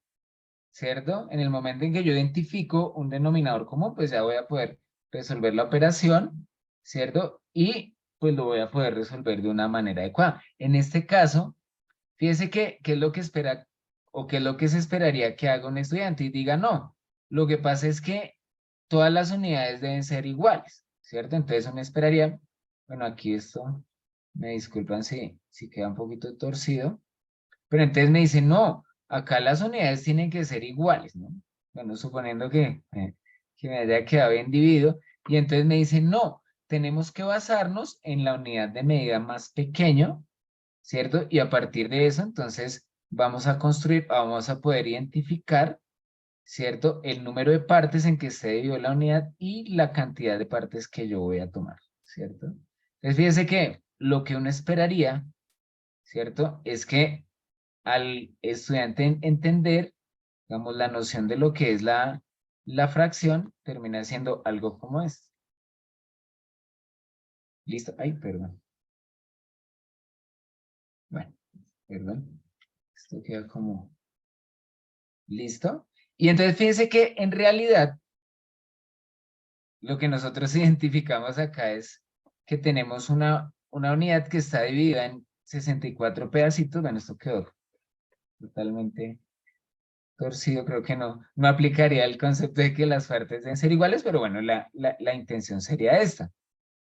¿cierto? En el momento en que yo identifico un denominador común, pues ya voy a poder resolver la operación, ¿cierto? Y pues lo voy a poder resolver de una manera adecuada. En este caso, fíjese que, ¿qué es lo que espera o qué es lo que se esperaría que haga un estudiante? Y diga, no, lo que pasa es que todas las unidades deben ser iguales, ¿cierto? Entonces uno esperaría, bueno, aquí esto, me disculpan si queda un poquito torcido, pero entonces me dicen, no, acá las unidades tienen que ser iguales, ¿no? Bueno, suponiendo que me haya quedado bien dividido, y entonces me dicen, no, tenemos que basarnos en la unidad de medida más pequeño, ¿cierto? Y a partir de eso, entonces, vamos a construir, vamos a poder identificar, ¿cierto? El número de partes en que se dividió la unidad y la cantidad de partes que yo voy a tomar, ¿cierto? Entonces, fíjense que lo que uno esperaría, ¿cierto? Es que al estudiante entender, digamos, la noción de lo que es la fracción, termina siendo algo como esto. ¿Listo? Ay, perdón. Bueno, perdón. Esto queda como... ¿Listo? Y entonces fíjense que en realidad lo que nosotros identificamos acá es que tenemos una unidad que está dividida en 64 pedacitos. Bueno, esto quedó totalmente torcido, creo que no aplicaría el concepto de que las partes deben ser iguales, pero bueno, la intención sería esta,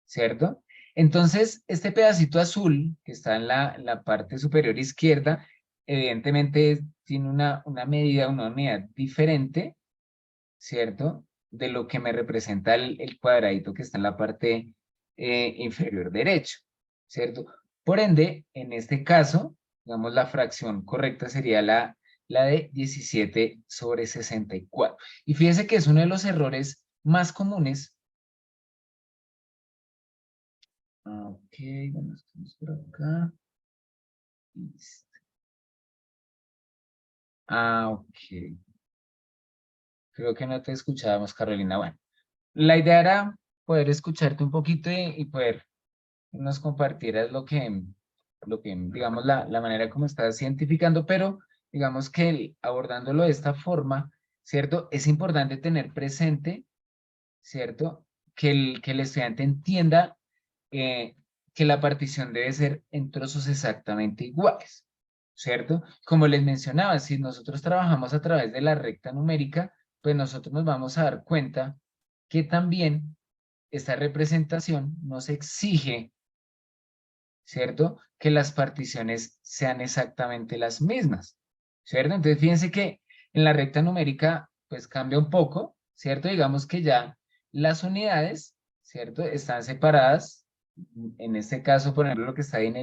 ¿cierto? Entonces, este pedacito azul que está en la parte superior izquierda, evidentemente tiene una medida, una unidad diferente, ¿cierto? De lo que me representa el cuadradito que está en la parte inferior derecho, ¿cierto? Por ende, en este caso, digamos, la fracción correcta sería la de 17/64. Y fíjense que es uno de los errores más comunes. Ok, bueno, estamos por acá. Listo. Ok. Creo que no te escuchábamos, Carolina. Bueno, la idea era poder escucharte un poquito y poder nos compartieras lo que digamos, la manera como estás cientificando, pero digamos que abordándolo de esta forma, ¿cierto? Es importante tener presente, ¿cierto? Que el estudiante entienda eh, que la partición debe ser en trozos exactamente iguales, ¿cierto? Como les mencionaba, si nosotros trabajamos a través de la recta numérica, pues nosotros nos vamos a dar cuenta que también esta representación nos exige, ¿cierto? Que las particiones sean exactamente las mismas, ¿cierto? Entonces, fíjense que en la recta numérica, pues cambia un poco, ¿cierto? Digamos que ya las unidades, ¿cierto? Están separadas. En este caso, por ejemplo, lo que está ahí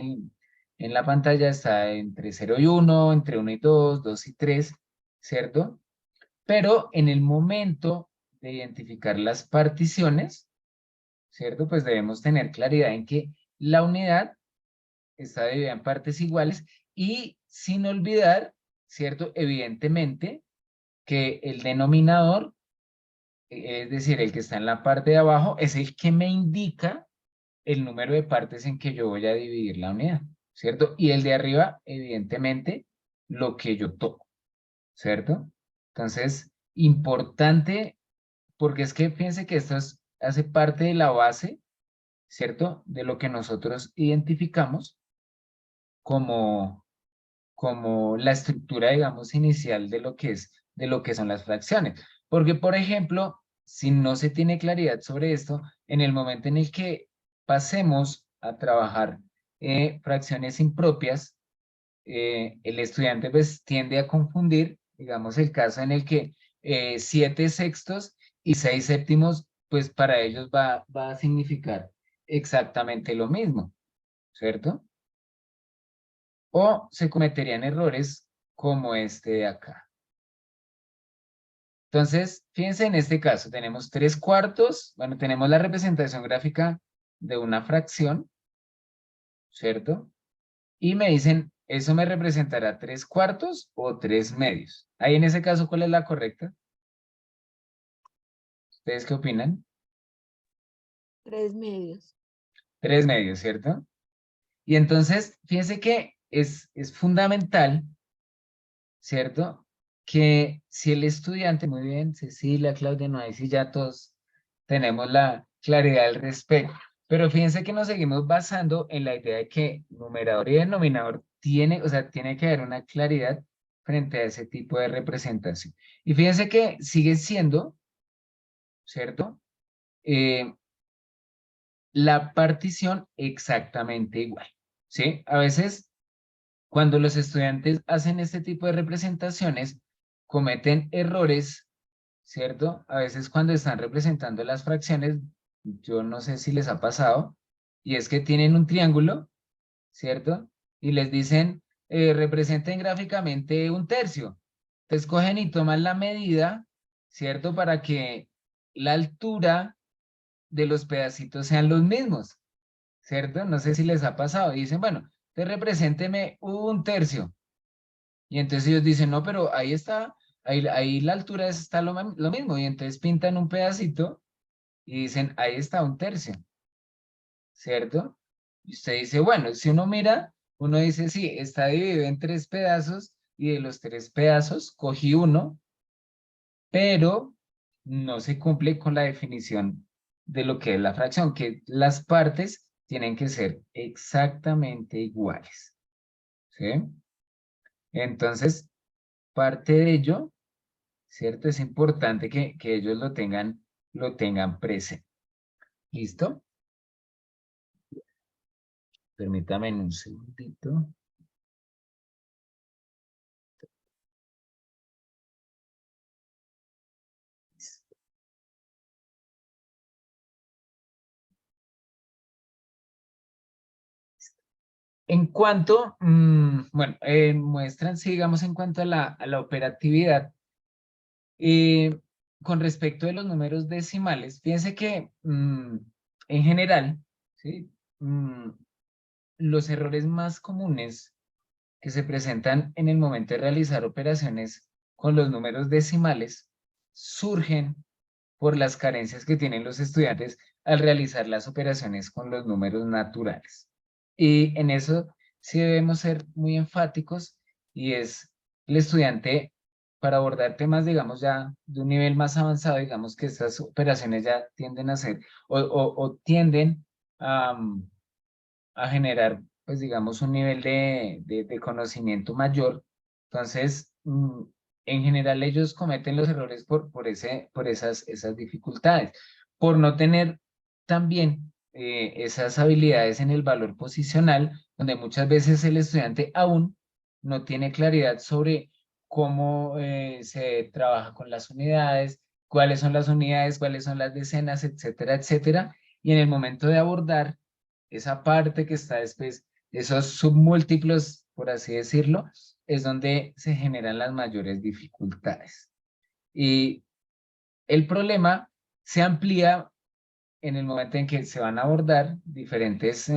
en la pantalla está entre 0 y 1, entre 1 y 2, 2 y 3, ¿cierto? Pero en el momento de identificar las particiones, ¿cierto? Pues debemos tener claridad en que la unidad está dividida en partes iguales y sin olvidar, ¿cierto? Evidentemente que el denominador, es decir, el que está en la parte de abajo, es el que me indica el número de partes en que yo voy a dividir la unidad, ¿cierto? Y el de arriba, evidentemente, lo que yo toco, ¿cierto? Entonces, importante, porque es que fíjense que hace parte de la base, ¿cierto? De lo que nosotros identificamos como la estructura, digamos, inicial de lo que son las fracciones. Porque, por ejemplo, si no se tiene claridad sobre esto, en el momento en el que pasemos a trabajar fracciones impropias, el estudiante pues tiende a confundir, digamos, el caso en el que 7/6 y 6/7, pues para ellos va a significar exactamente lo mismo, ¿cierto? O se cometerían errores como este de acá. Entonces, fíjense en este caso, tenemos 3/4, bueno, tenemos la representación gráfica de una fracción, ¿cierto? Y me dicen, ¿eso me representará 3/4 o 3/2? Ahí en ese caso, ¿cuál es la correcta? ¿Ustedes qué opinan? 3/2. 3/2, ¿cierto? Y entonces, fíjense que es fundamental, ¿cierto? Que si el estudiante, muy bien, Cecilia, Claudia, no, ahí sí ya todos tenemos la claridad al respecto. Pero fíjense que nos seguimos basando en la idea de que numerador y denominador tiene, o sea, tiene que haber una claridad frente a ese tipo de representación. Y fíjense que sigue siendo, ¿cierto? La partición exactamente igual, ¿sí? A veces cuando los estudiantes hacen este tipo de representaciones, cometen errores, ¿cierto? A veces cuando están representando las fracciones, yo no sé si les ha pasado, y es que tienen un triángulo, ¿cierto? Y les dicen, representen gráficamente un tercio. Entonces cogen y toman la medida, ¿cierto? Para que la altura de los pedacitos sean los mismos, ¿cierto? No sé si les ha pasado. Y dicen, bueno, te represénteme un tercio. Y entonces ellos dicen, no, pero ahí está, ahí la altura está lo mismo. Y entonces pintan un pedacito y dicen, ahí está un tercio, ¿cierto? Y usted dice, bueno, si uno mira, uno dice, sí, está dividido en 3 pedazos y de los 3 pedazos cogí uno, pero no se cumple con la definición de lo que es la fracción, que las partes tienen que ser exactamente iguales, ¿sí? Entonces, parte de ello, ¿cierto? Es importante que ellos lo tengan presente. ¿Listo? Permítame un segundito. En cuanto, bueno, muestran, sigamos en cuanto a la operatividad. eh, con respecto de los números decimales, fíjense que en general, ¿sí? Los errores más comunes que se presentan en el momento de realizar operaciones con los números decimales surgen por las carencias que tienen los estudiantes al realizar las operaciones con los números naturales. Y en eso sí debemos ser muy enfáticos y es el estudiante para abordar temas, digamos, ya de un nivel más avanzado, digamos que estas operaciones ya tienden a ser o tienden a, a generar, pues digamos, un nivel de conocimiento mayor. Entonces, en general ellos cometen los errores por esas dificultades, por no tener también esas habilidades en el valor posicional, donde muchas veces el estudiante aún no tiene claridad sobre cómo se trabaja con las unidades, cuáles son las unidades, cuáles son las decenas, etcétera, etcétera. Y en el momento de abordar esa parte que está después, esos submúltiplos, por así decirlo, es donde se generan las mayores dificultades. Y el problema se amplía en el momento en que se van a abordar diferentes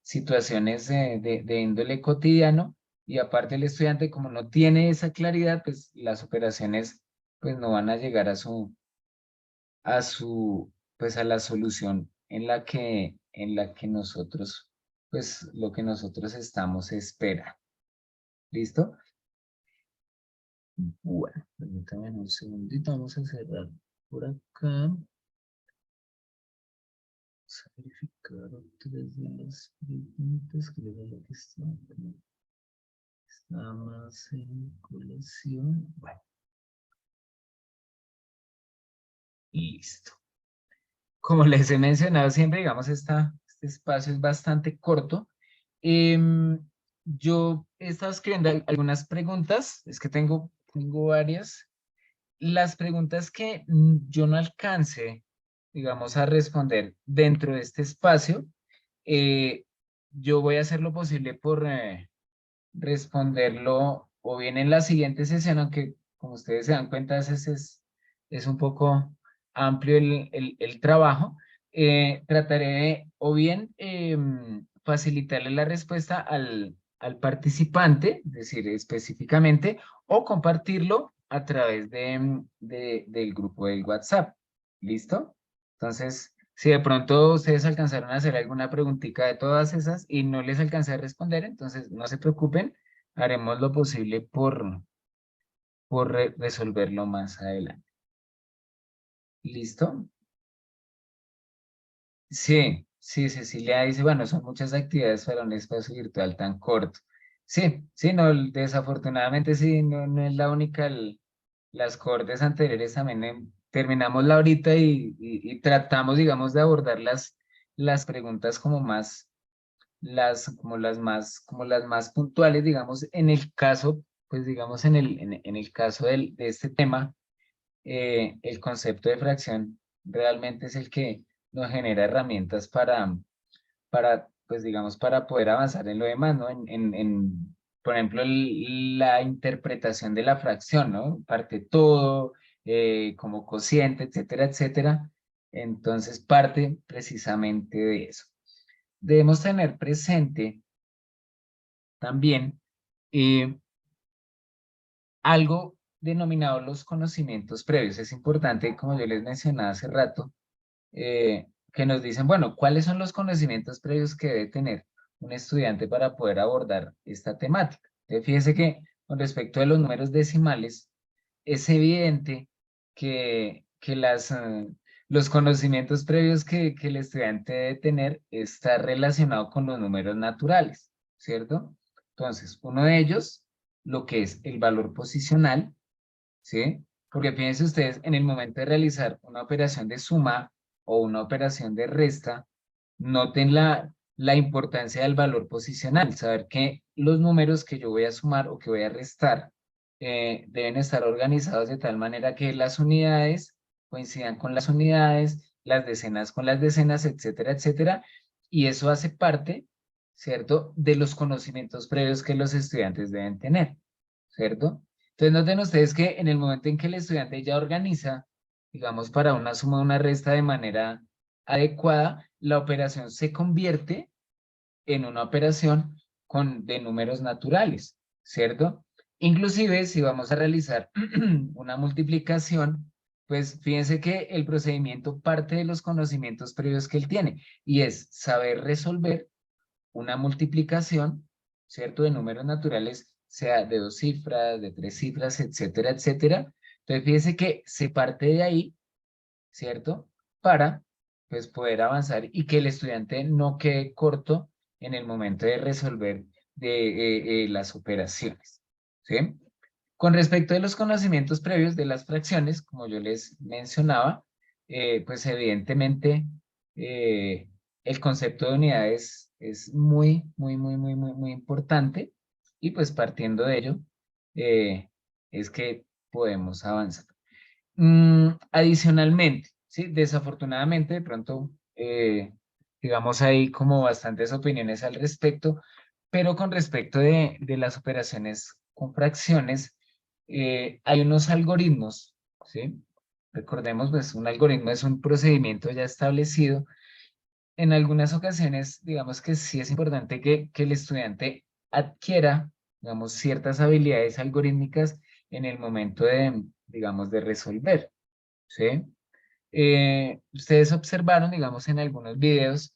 situaciones de índole cotidiano y aparte el estudiante como no tiene esa claridad, pues las operaciones pues no van a llegar pues a la solución en la que nosotros, pues lo que nosotros estamos esperando. ¿Listo? Bueno, permítame un segundito, vamos a cerrar por acá. Vamos a verificar otras de las preguntas que era lo que está más en colación. Bueno, listo. Como les he mencionado siempre, digamos, este espacio es bastante corto. Em, yo he estado escribiendo algunas preguntas, es que tengo varias. Las preguntas que yo no alcance, digamos, a responder dentro de este espacio, eh, yo voy a hacer lo posible por responderlo o bien en la siguiente sesión, aunque como ustedes se dan cuenta, a veces es un poco amplio el trabajo. Trataré de o bien facilitarle la respuesta al participante, es decir, específicamente, o compartirlo a través del grupo del WhatsApp. ¿Listo? Entonces, si de pronto ustedes alcanzaron a hacer alguna preguntita de todas esas y no les alcancé a responder, entonces no se preocupen, haremos lo posible por resolverlo más adelante. ¿Listo? Sí, sí, Cecilia dice, bueno, son muchas actividades para un espacio virtual tan corto. Sí, sí, no, desafortunadamente sí, no es la única, las cortes anteriores también terminamos la horita y tratamos, digamos, de abordar las preguntas como las más puntuales, digamos, en el caso, pues digamos, en el caso de este tema, el concepto de fracción realmente es el que nos genera herramientas pues digamos, para poder avanzar en lo demás, ¿no? Por ejemplo, la interpretación de la fracción, ¿no? Parte todo, como cociente, etcétera, etcétera. Entonces, parte precisamente de eso. Debemos tener presente también algo denominado los conocimientos previos. Es importante, como yo les mencionaba hace rato, que nos dicen, bueno, ¿cuáles son los conocimientos previos que debe tener un estudiante para poder abordar esta temática? Entonces, fíjense que con respecto a los números decimales, es evidente que los conocimientos previos que el estudiante debe tener está relacionado con los números naturales, ¿cierto? Entonces, uno de ellos, lo que es el valor posicional, ¿sí? Porque fíjense ustedes, en el momento de realizar una operación de suma o una operación de resta, noten la importancia del valor posicional, saber que los números que yo voy a sumar o que voy a restar deben estar organizados de tal manera que las unidades coincidan con las unidades, las decenas con las decenas, etcétera, etcétera, y eso hace parte, ¿cierto?, de los conocimientos previos que los estudiantes deben tener, ¿cierto? Entonces noten ustedes que en el momento en que el estudiante ya organiza, digamos, para una suma o una resta de manera adecuada, la operación se convierte en una operación de números naturales, ¿cierto? Inclusive si vamos a realizar una multiplicación, pues fíjense que el procedimiento parte de los conocimientos previos que él tiene y es saber resolver una multiplicación, ¿cierto? De números naturales, sea de 2 cifras, de 3 cifras, etcétera, etcétera. Entonces, fíjense que se parte de ahí, ¿cierto? Para, pues, poder avanzar y que el estudiante no quede corto en el momento de resolver las operaciones, ¿sí? Con respecto a los conocimientos previos de las fracciones, como yo les mencionaba, pues evidentemente el concepto de unidades es muy importante y pues partiendo de ello es que podemos avanzar. Adicionalmente, ¿sí? Desafortunadamente de pronto, digamos, hay como bastantes opiniones al respecto, pero con respecto de las operaciones con fracciones, hay unos algoritmos, ¿sí? Recordemos, pues un algoritmo es un procedimiento ya establecido. En algunas ocasiones, digamos que sí es importante que el estudiante adquiera, digamos, ciertas habilidades algorítmicas en el momento de, digamos, de resolver, ¿sí? Ustedes observaron, digamos, en algunos videos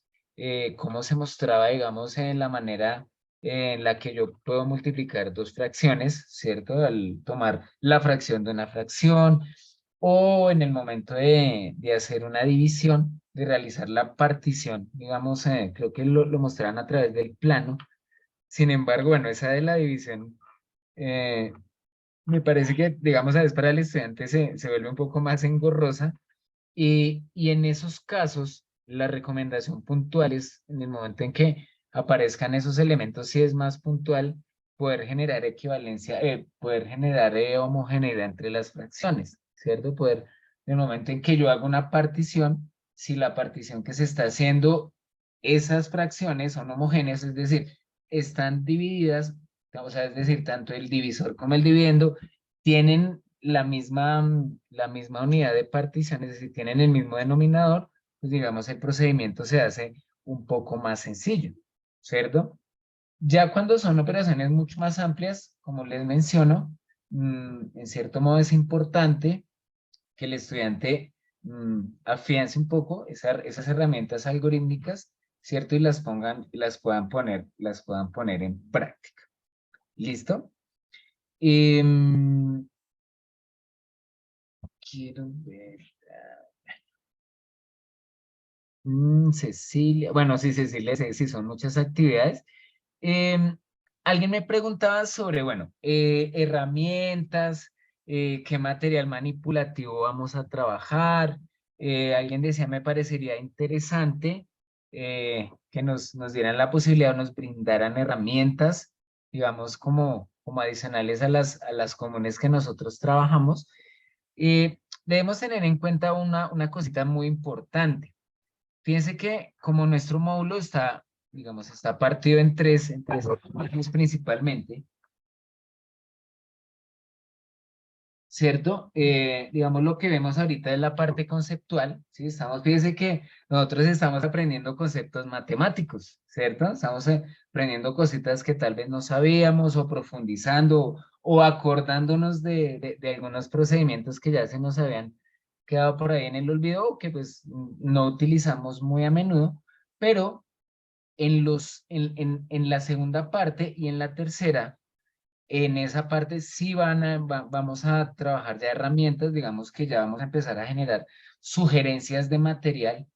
cómo se mostraba, digamos, en la manera en la que yo puedo multiplicar dos fracciones, ¿cierto? Al tomar la fracción de una fracción o en el momento de hacer una división, de realizar la partición, digamos, creo que lo mostraron a través del plano. Sin embargo, bueno, esa de la división eh, me parece que, digamos, a veces para el estudiante se vuelve un poco más engorrosa y en esos casos, la recomendación puntual es en el momento en que aparezcan esos elementos, si es más puntual, poder generar equivalencia, poder generar homogeneidad entre las fracciones, ¿cierto? Poder, en el momento en que yo hago una partición, si la partición que se está haciendo, esas fracciones son homogéneas, es decir, están divididas, o sea, es decir, tanto el divisor como el dividendo tienen la misma unidad de partición, es decir, tienen el mismo denominador, pues digamos el procedimiento se hace un poco más sencillo, ¿cierto? Ya cuando son operaciones mucho más amplias, como les menciono, en cierto modo es importante que el estudiante afiance un poco esas herramientas algorítmicas, ¿cierto? Y las puedan poner en práctica. ¿Listo? Em, quiero ver. Cecilia, bueno, sí, Cecilia, sí, sí, son muchas actividades. Em, Alguien me preguntaba sobre, bueno, herramientas, qué material manipulativo vamos a trabajar. Alguien decía, me parecería interesante que nos dieran la posibilidad o nos brindaran herramientas, digamos, como adicionales a las comunes que nosotros trabajamos. Debemos tener en cuenta una cosita muy importante. Fíjense que como nuestro módulo está, digamos, está partido en tres módulos principalmente, ¿cierto? Digamos, lo que vemos ahorita es la parte conceptual, ¿sí? Fíjense que nosotros estamos aprendiendo conceptos matemáticos, ¿cierto? Estamos aprendiendo cositas que tal vez no sabíamos o profundizando o acordándonos de algunos procedimientos que ya se nos habían quedado por ahí en el olvido o que pues no utilizamos muy a menudo, pero en la segunda parte y en la tercera, en esa parte sí vamos a trabajar ya herramientas, digamos que ya vamos a empezar a generar sugerencias de material,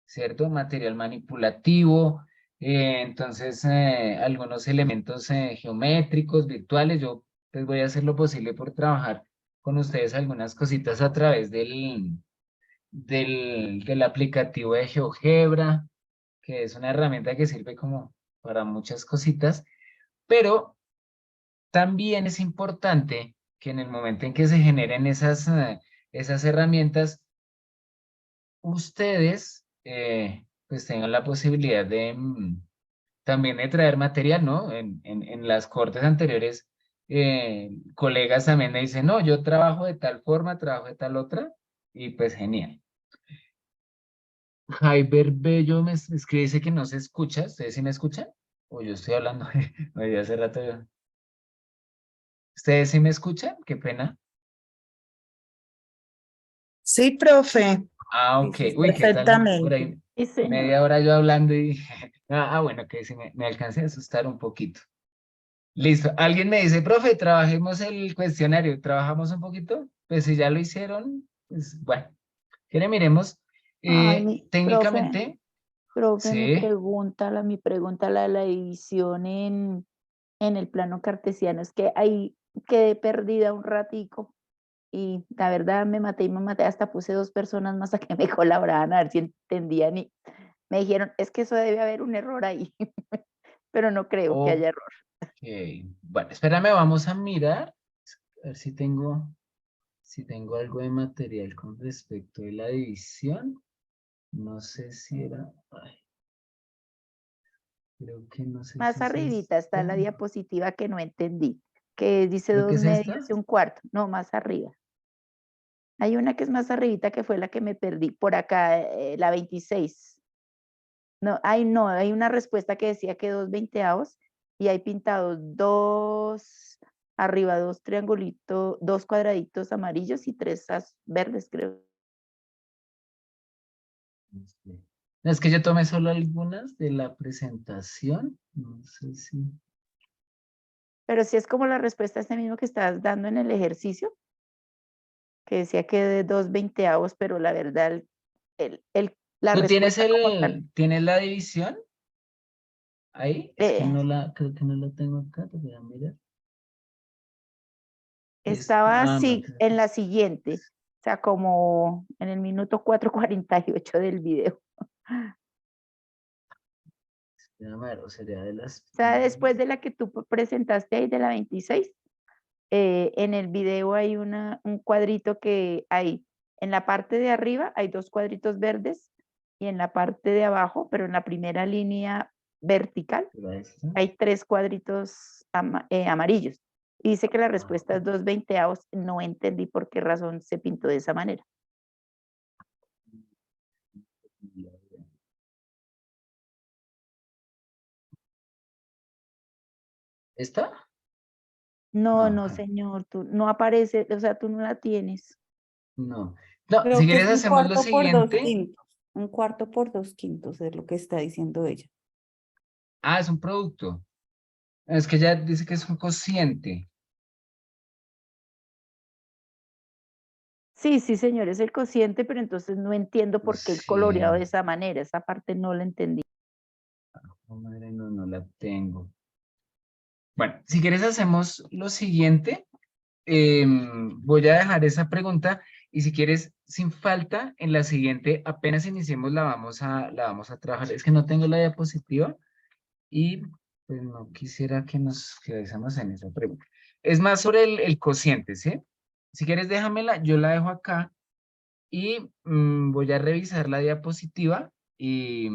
¿cierto? Material manipulativo, entonces algunos elementos geométricos, virtuales, yo pues voy a hacer lo posible por trabajar con ustedes algunas cositas a través del aplicativo de GeoGebra, que es una herramienta que sirve como para muchas cositas, pero también es importante que en el momento en que se generen esas herramientas, ustedes pues tengan la posibilidad de también de traer material, ¿no? En las cortes anteriores, colegas también me dicen, no, yo trabajo de tal forma, trabajo de tal otra, y pues genial. Jaiber Bello me escribe, dice que no se escucha. ¿Ustedes sí me escuchan? O yo estoy hablando de hace rato. ¿Ustedes sí me escuchan? Qué pena. Sí, profe, Ah, Sí, ok. sí, Uy, ¿qué tal? Por perfectamente. ahí Sí, señor. media hora yo hablando y... bueno, que sí me alcancé a asustar un poquito. Listo. Alguien me dice, profe, trabajemos el cuestionario. ¿Trabajamos un poquito? Pues si ya lo hicieron, pues bueno. ¿Quieren? Miremos. Ay, Técnicamente, profe, sí. mi pregunta, la de la división en el plano cartesiano, es que ahí quedé perdida un ratico y la verdad me maté, hasta puse 2 personas más a que me colaboraran a ver si entendían y me dijeron, es que eso debe haber un error ahí, pero no creo que haya error. Ok. Bueno, espérame, vamos a mirar. A ver si tengo algo de material con respecto de la división. No sé si era. Ay, creo que no sé si Más es arribita está esta. la diappositiva que no entendí, que dice Creo que dos es esta. medios y un cuarto, no, más arriba. Hay una que es más arribita que fue la que me perdí. Por acá, la 26. No, hay una respuesta que decía que 2/20 y hay pintados arriba 2 triangulitos, 2 cuadraditos amarillos y 3 verdes, creo. No, es que yo tomé solo algunas de la presentación. No sé si. Pero sí es como la respuesta ese mismo que estabas dando en el ejercicio, que decía que de 2/20, pero la verdad, la ¿Tú tienes respuesta como tal. tienes la división ahí? Es que eh, creo que no la tengo acá, te voy a mirar. Estaba No, así en la siguiente, o sea, como en el minuto 4:48 del video. déjame ver, o sería de las O sea, después primeras. de la que tú presentaste ahí de la 26, en el video hay un cuadrito que hay, en la parte de arriba hay 2 cuadritos verdes y en la parte de abajo, pero en la primera línea vertical, ¿Será esta? hay 3 cuadritos amarillos. Y dice que la respuesta Ah, es 2/20. No entendí por qué razón se pintó de esa manera. ¿Esta? No, No, no, señor, tú no aparece, o sea, tú no la tienes. no. No, si Creo que es quieres un hacemos lo cuarto por dos siguiente. quintos. Un cuarto por 2/5 es lo que está diciendo ella. Ah, es un producto. Es que ya dice que es un cociente. Sí, sí, señor, es el cociente, pero entonces no entiendo por qué el coloreado de Cociente. esa manera. Esa parte no la entendí. Oh, madre, no, no la tengo. Bueno, si quieres hacemos lo siguiente. Voy a dejar esa pregunta y si quieres, sin falta, en la siguiente, apenas iniciemos, la vamos a trabajar. Es que no tengo la diapositiva y pues no quisiera que nos quedásemos en esa pregunta. Es más sobre el cociente, ¿sí? Si quieres, déjamela, yo la dejo acá y voy a revisar la diapositiva y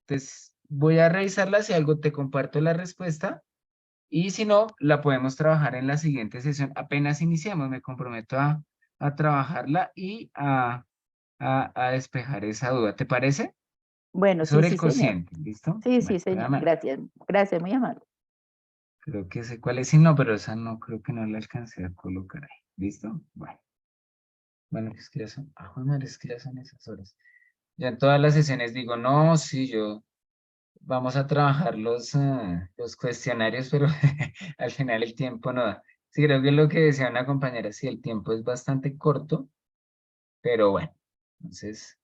pues voy a revisarla, si algo te comparto la respuesta y si no, la podemos trabajar en la siguiente sesión. Apenas iniciemos, me comprometo a trabajarla y a despejar esa duda. ¿Te parece? Bueno, Es sí, sobre el sí, señor. cociente, ¿listo? Sí, Bueno, sí, señor. espérame. Gracias, gracias, muy amable. Creo que sé cuál es, sí, no, pero esa no, creo que no la alcancé a colocar ahí. ¿Listo? Bueno. Bueno, es que ya son, madre, es que ya son esas horas. Ya en todas las sesiones digo, no, sí, vamos a trabajar los cuestionarios, pero al final el tiempo no da. Sí, creo que es lo que decía una compañera, sí, el tiempo es bastante corto, pero bueno, entonces,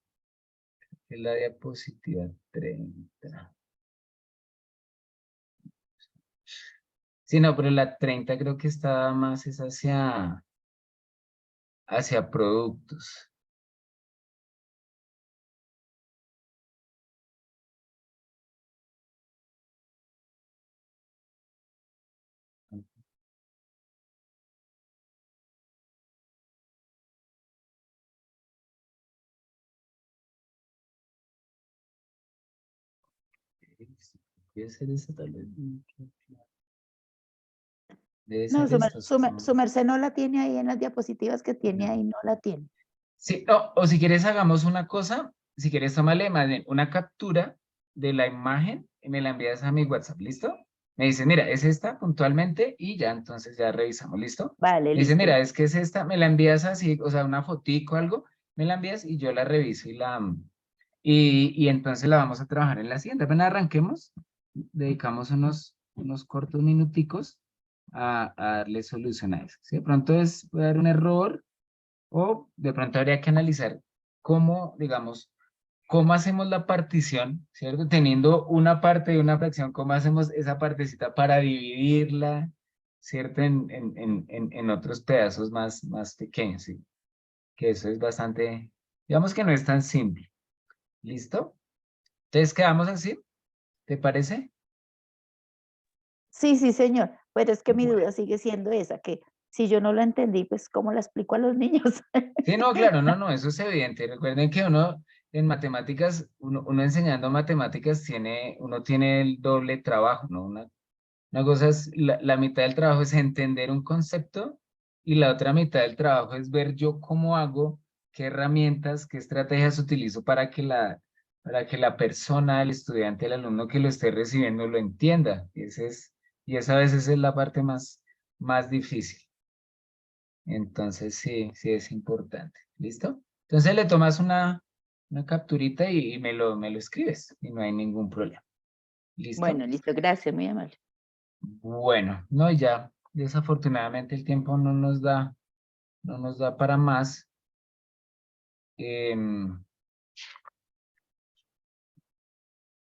es la diapositiva 30. Sí, no, pero la 30 creo que está más es hacia productos. Puede ser esa tal vez. Debe No, ser esto. su merced no la tiene ahí en las diapositivas que tiene ahí, no la tiene. Sí, no, o si quieres hagamos una cosa, si quieres tómale más bien una captura de la imagen y me la envías a mi WhatsApp, ¿listo? Me dices, mira, es esta puntualmente y ya entonces ya revisamos, ¿listo? Vale, Me dice, listo. mira, es que es esta, me la envías así, o sea, una fotico o algo, me la envías y yo la reviso y entonces la vamos a trabajar en la siguiente. Apenas arranquemos, dedicamos unos cortos minuticos a darle solución a eso. Si de pronto puede haber un error o de pronto habría que analizar cómo, digamos, cómo hacemos la partición, ¿cierto? Teniendo una parte de una fracción, cómo hacemos esa partecita para dividirla, ¿cierto? En otros pedazos más pequeños, ¿sí? Que eso es bastante, digamos que no es tan simple. ¿Listo? Entonces quedamos así, ¿te parece? Sí, sí, señor. Pero es que mi Bueno. duda sigue siendo esa, que si yo no la entendí, pues ¿cómo la explico a los niños? Sí, no, claro, no, eso es evidente. Recuerden que uno en matemáticas, uno enseñando matemáticas uno tiene el doble trabajo, ¿no? Una cosa es, la mitad del trabajo es entender un concepto y la otra mitad del trabajo es ver yo cómo hago, qué herramientas, qué estrategias utilizo para que la persona, el estudiante, el alumno que lo esté recibiendo lo entienda. Y esa a veces es la parte más difícil. Entonces, sí es importante. ¿Listo? Entonces le tomas una capturita y me lo escribes y no hay ningún problema. ¿Listo? Bueno, listo, gracias, muy amable. Bueno, no, ya desafortunadamente el tiempo no nos da para más. Em,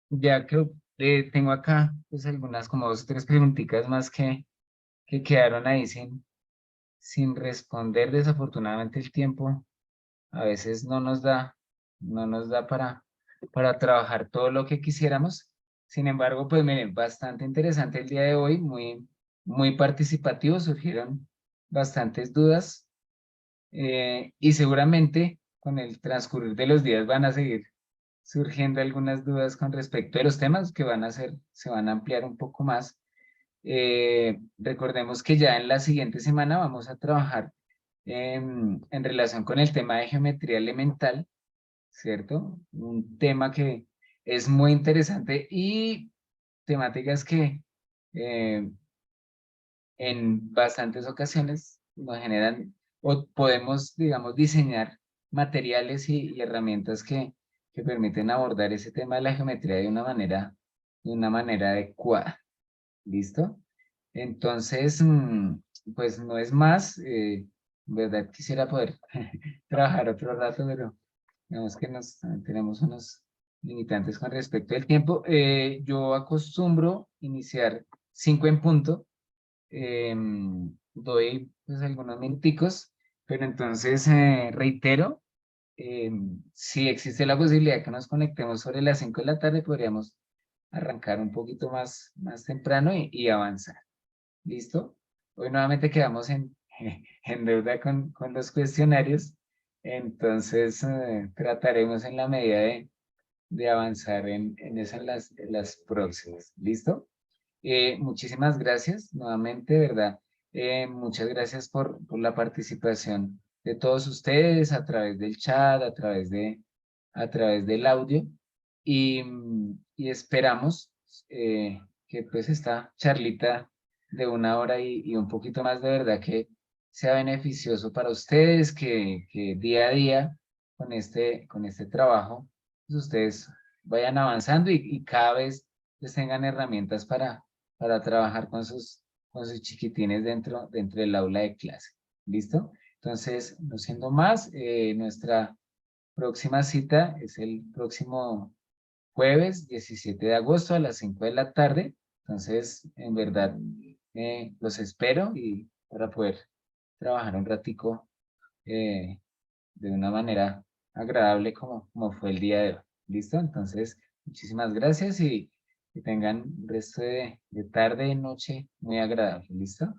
ya creo, tengo acá pues algunas como 2 o 3 preguntitas más que quedaron ahí sin responder. Desafortunadamente el tiempo a veces no nos da para trabajar todo lo que quisiéramos. Sin embargo, pues miren, bastante interesante el día de hoy, muy participativo, surgieron bastantes dudas. Y seguramente con el transcurrir de los días van a seguir surgiendo algunas dudas con respecto a los temas que se van a ampliar un poco más. Recordemos que ya en la siguiente semana vamos a trabajar en relación con el tema de geometría elemental, ¿cierto? Un tema que es muy interesante y temáticas que eh, en bastantes ocasiones nos generan o podemos, digamos, diseñar materiales y herramientas que permiten abordar ese tema de la geometría de una manera adecuada. ¿Listo? Entonces, pues no es más, ¿verdad? Quisiera poder trabajar otro rato, pero digamos que tenemos unos limitantes con respecto al tiempo. Yo acostumbro iniciar 5 en punto, doy pues algunos minuticos, pero entonces reitero, si existe la posibilidad que nos conectemos sobre las 5 de la tarde, podríamos arrancar un poquito más temprano y avanzar. ¿Listo? Hoy nuevamente quedamos en deuda con los cuestionarios, entonces trataremos en la medida de avanzar en eso en las próximas. ¿Listo? Muchísimas gracias nuevamente, ¿verdad? Muchas gracias por la participación de todos ustedes a través del chat, a través del audio y esperamos que pues esta charlita de 1 hora y un poquito más, de verdad que sea beneficioso para ustedes, que día a día con este trabajo, pues ustedes vayan avanzando y cada vez les tengan herramientas para trabajar con sus chiquitines dentro del aula de clase. ¿Listo? Entonces, no siendo más, nuestra próxima cita es el próximo jueves 17 de agosto a las 5 de la tarde. Entonces, en verdad, los espero y para poder trabajar un ratico de una manera agradable como fue el día de hoy. ¿Listo? Entonces, muchísimas gracias y que tengan un resto de tarde y noche muy agradable. ¿Listo?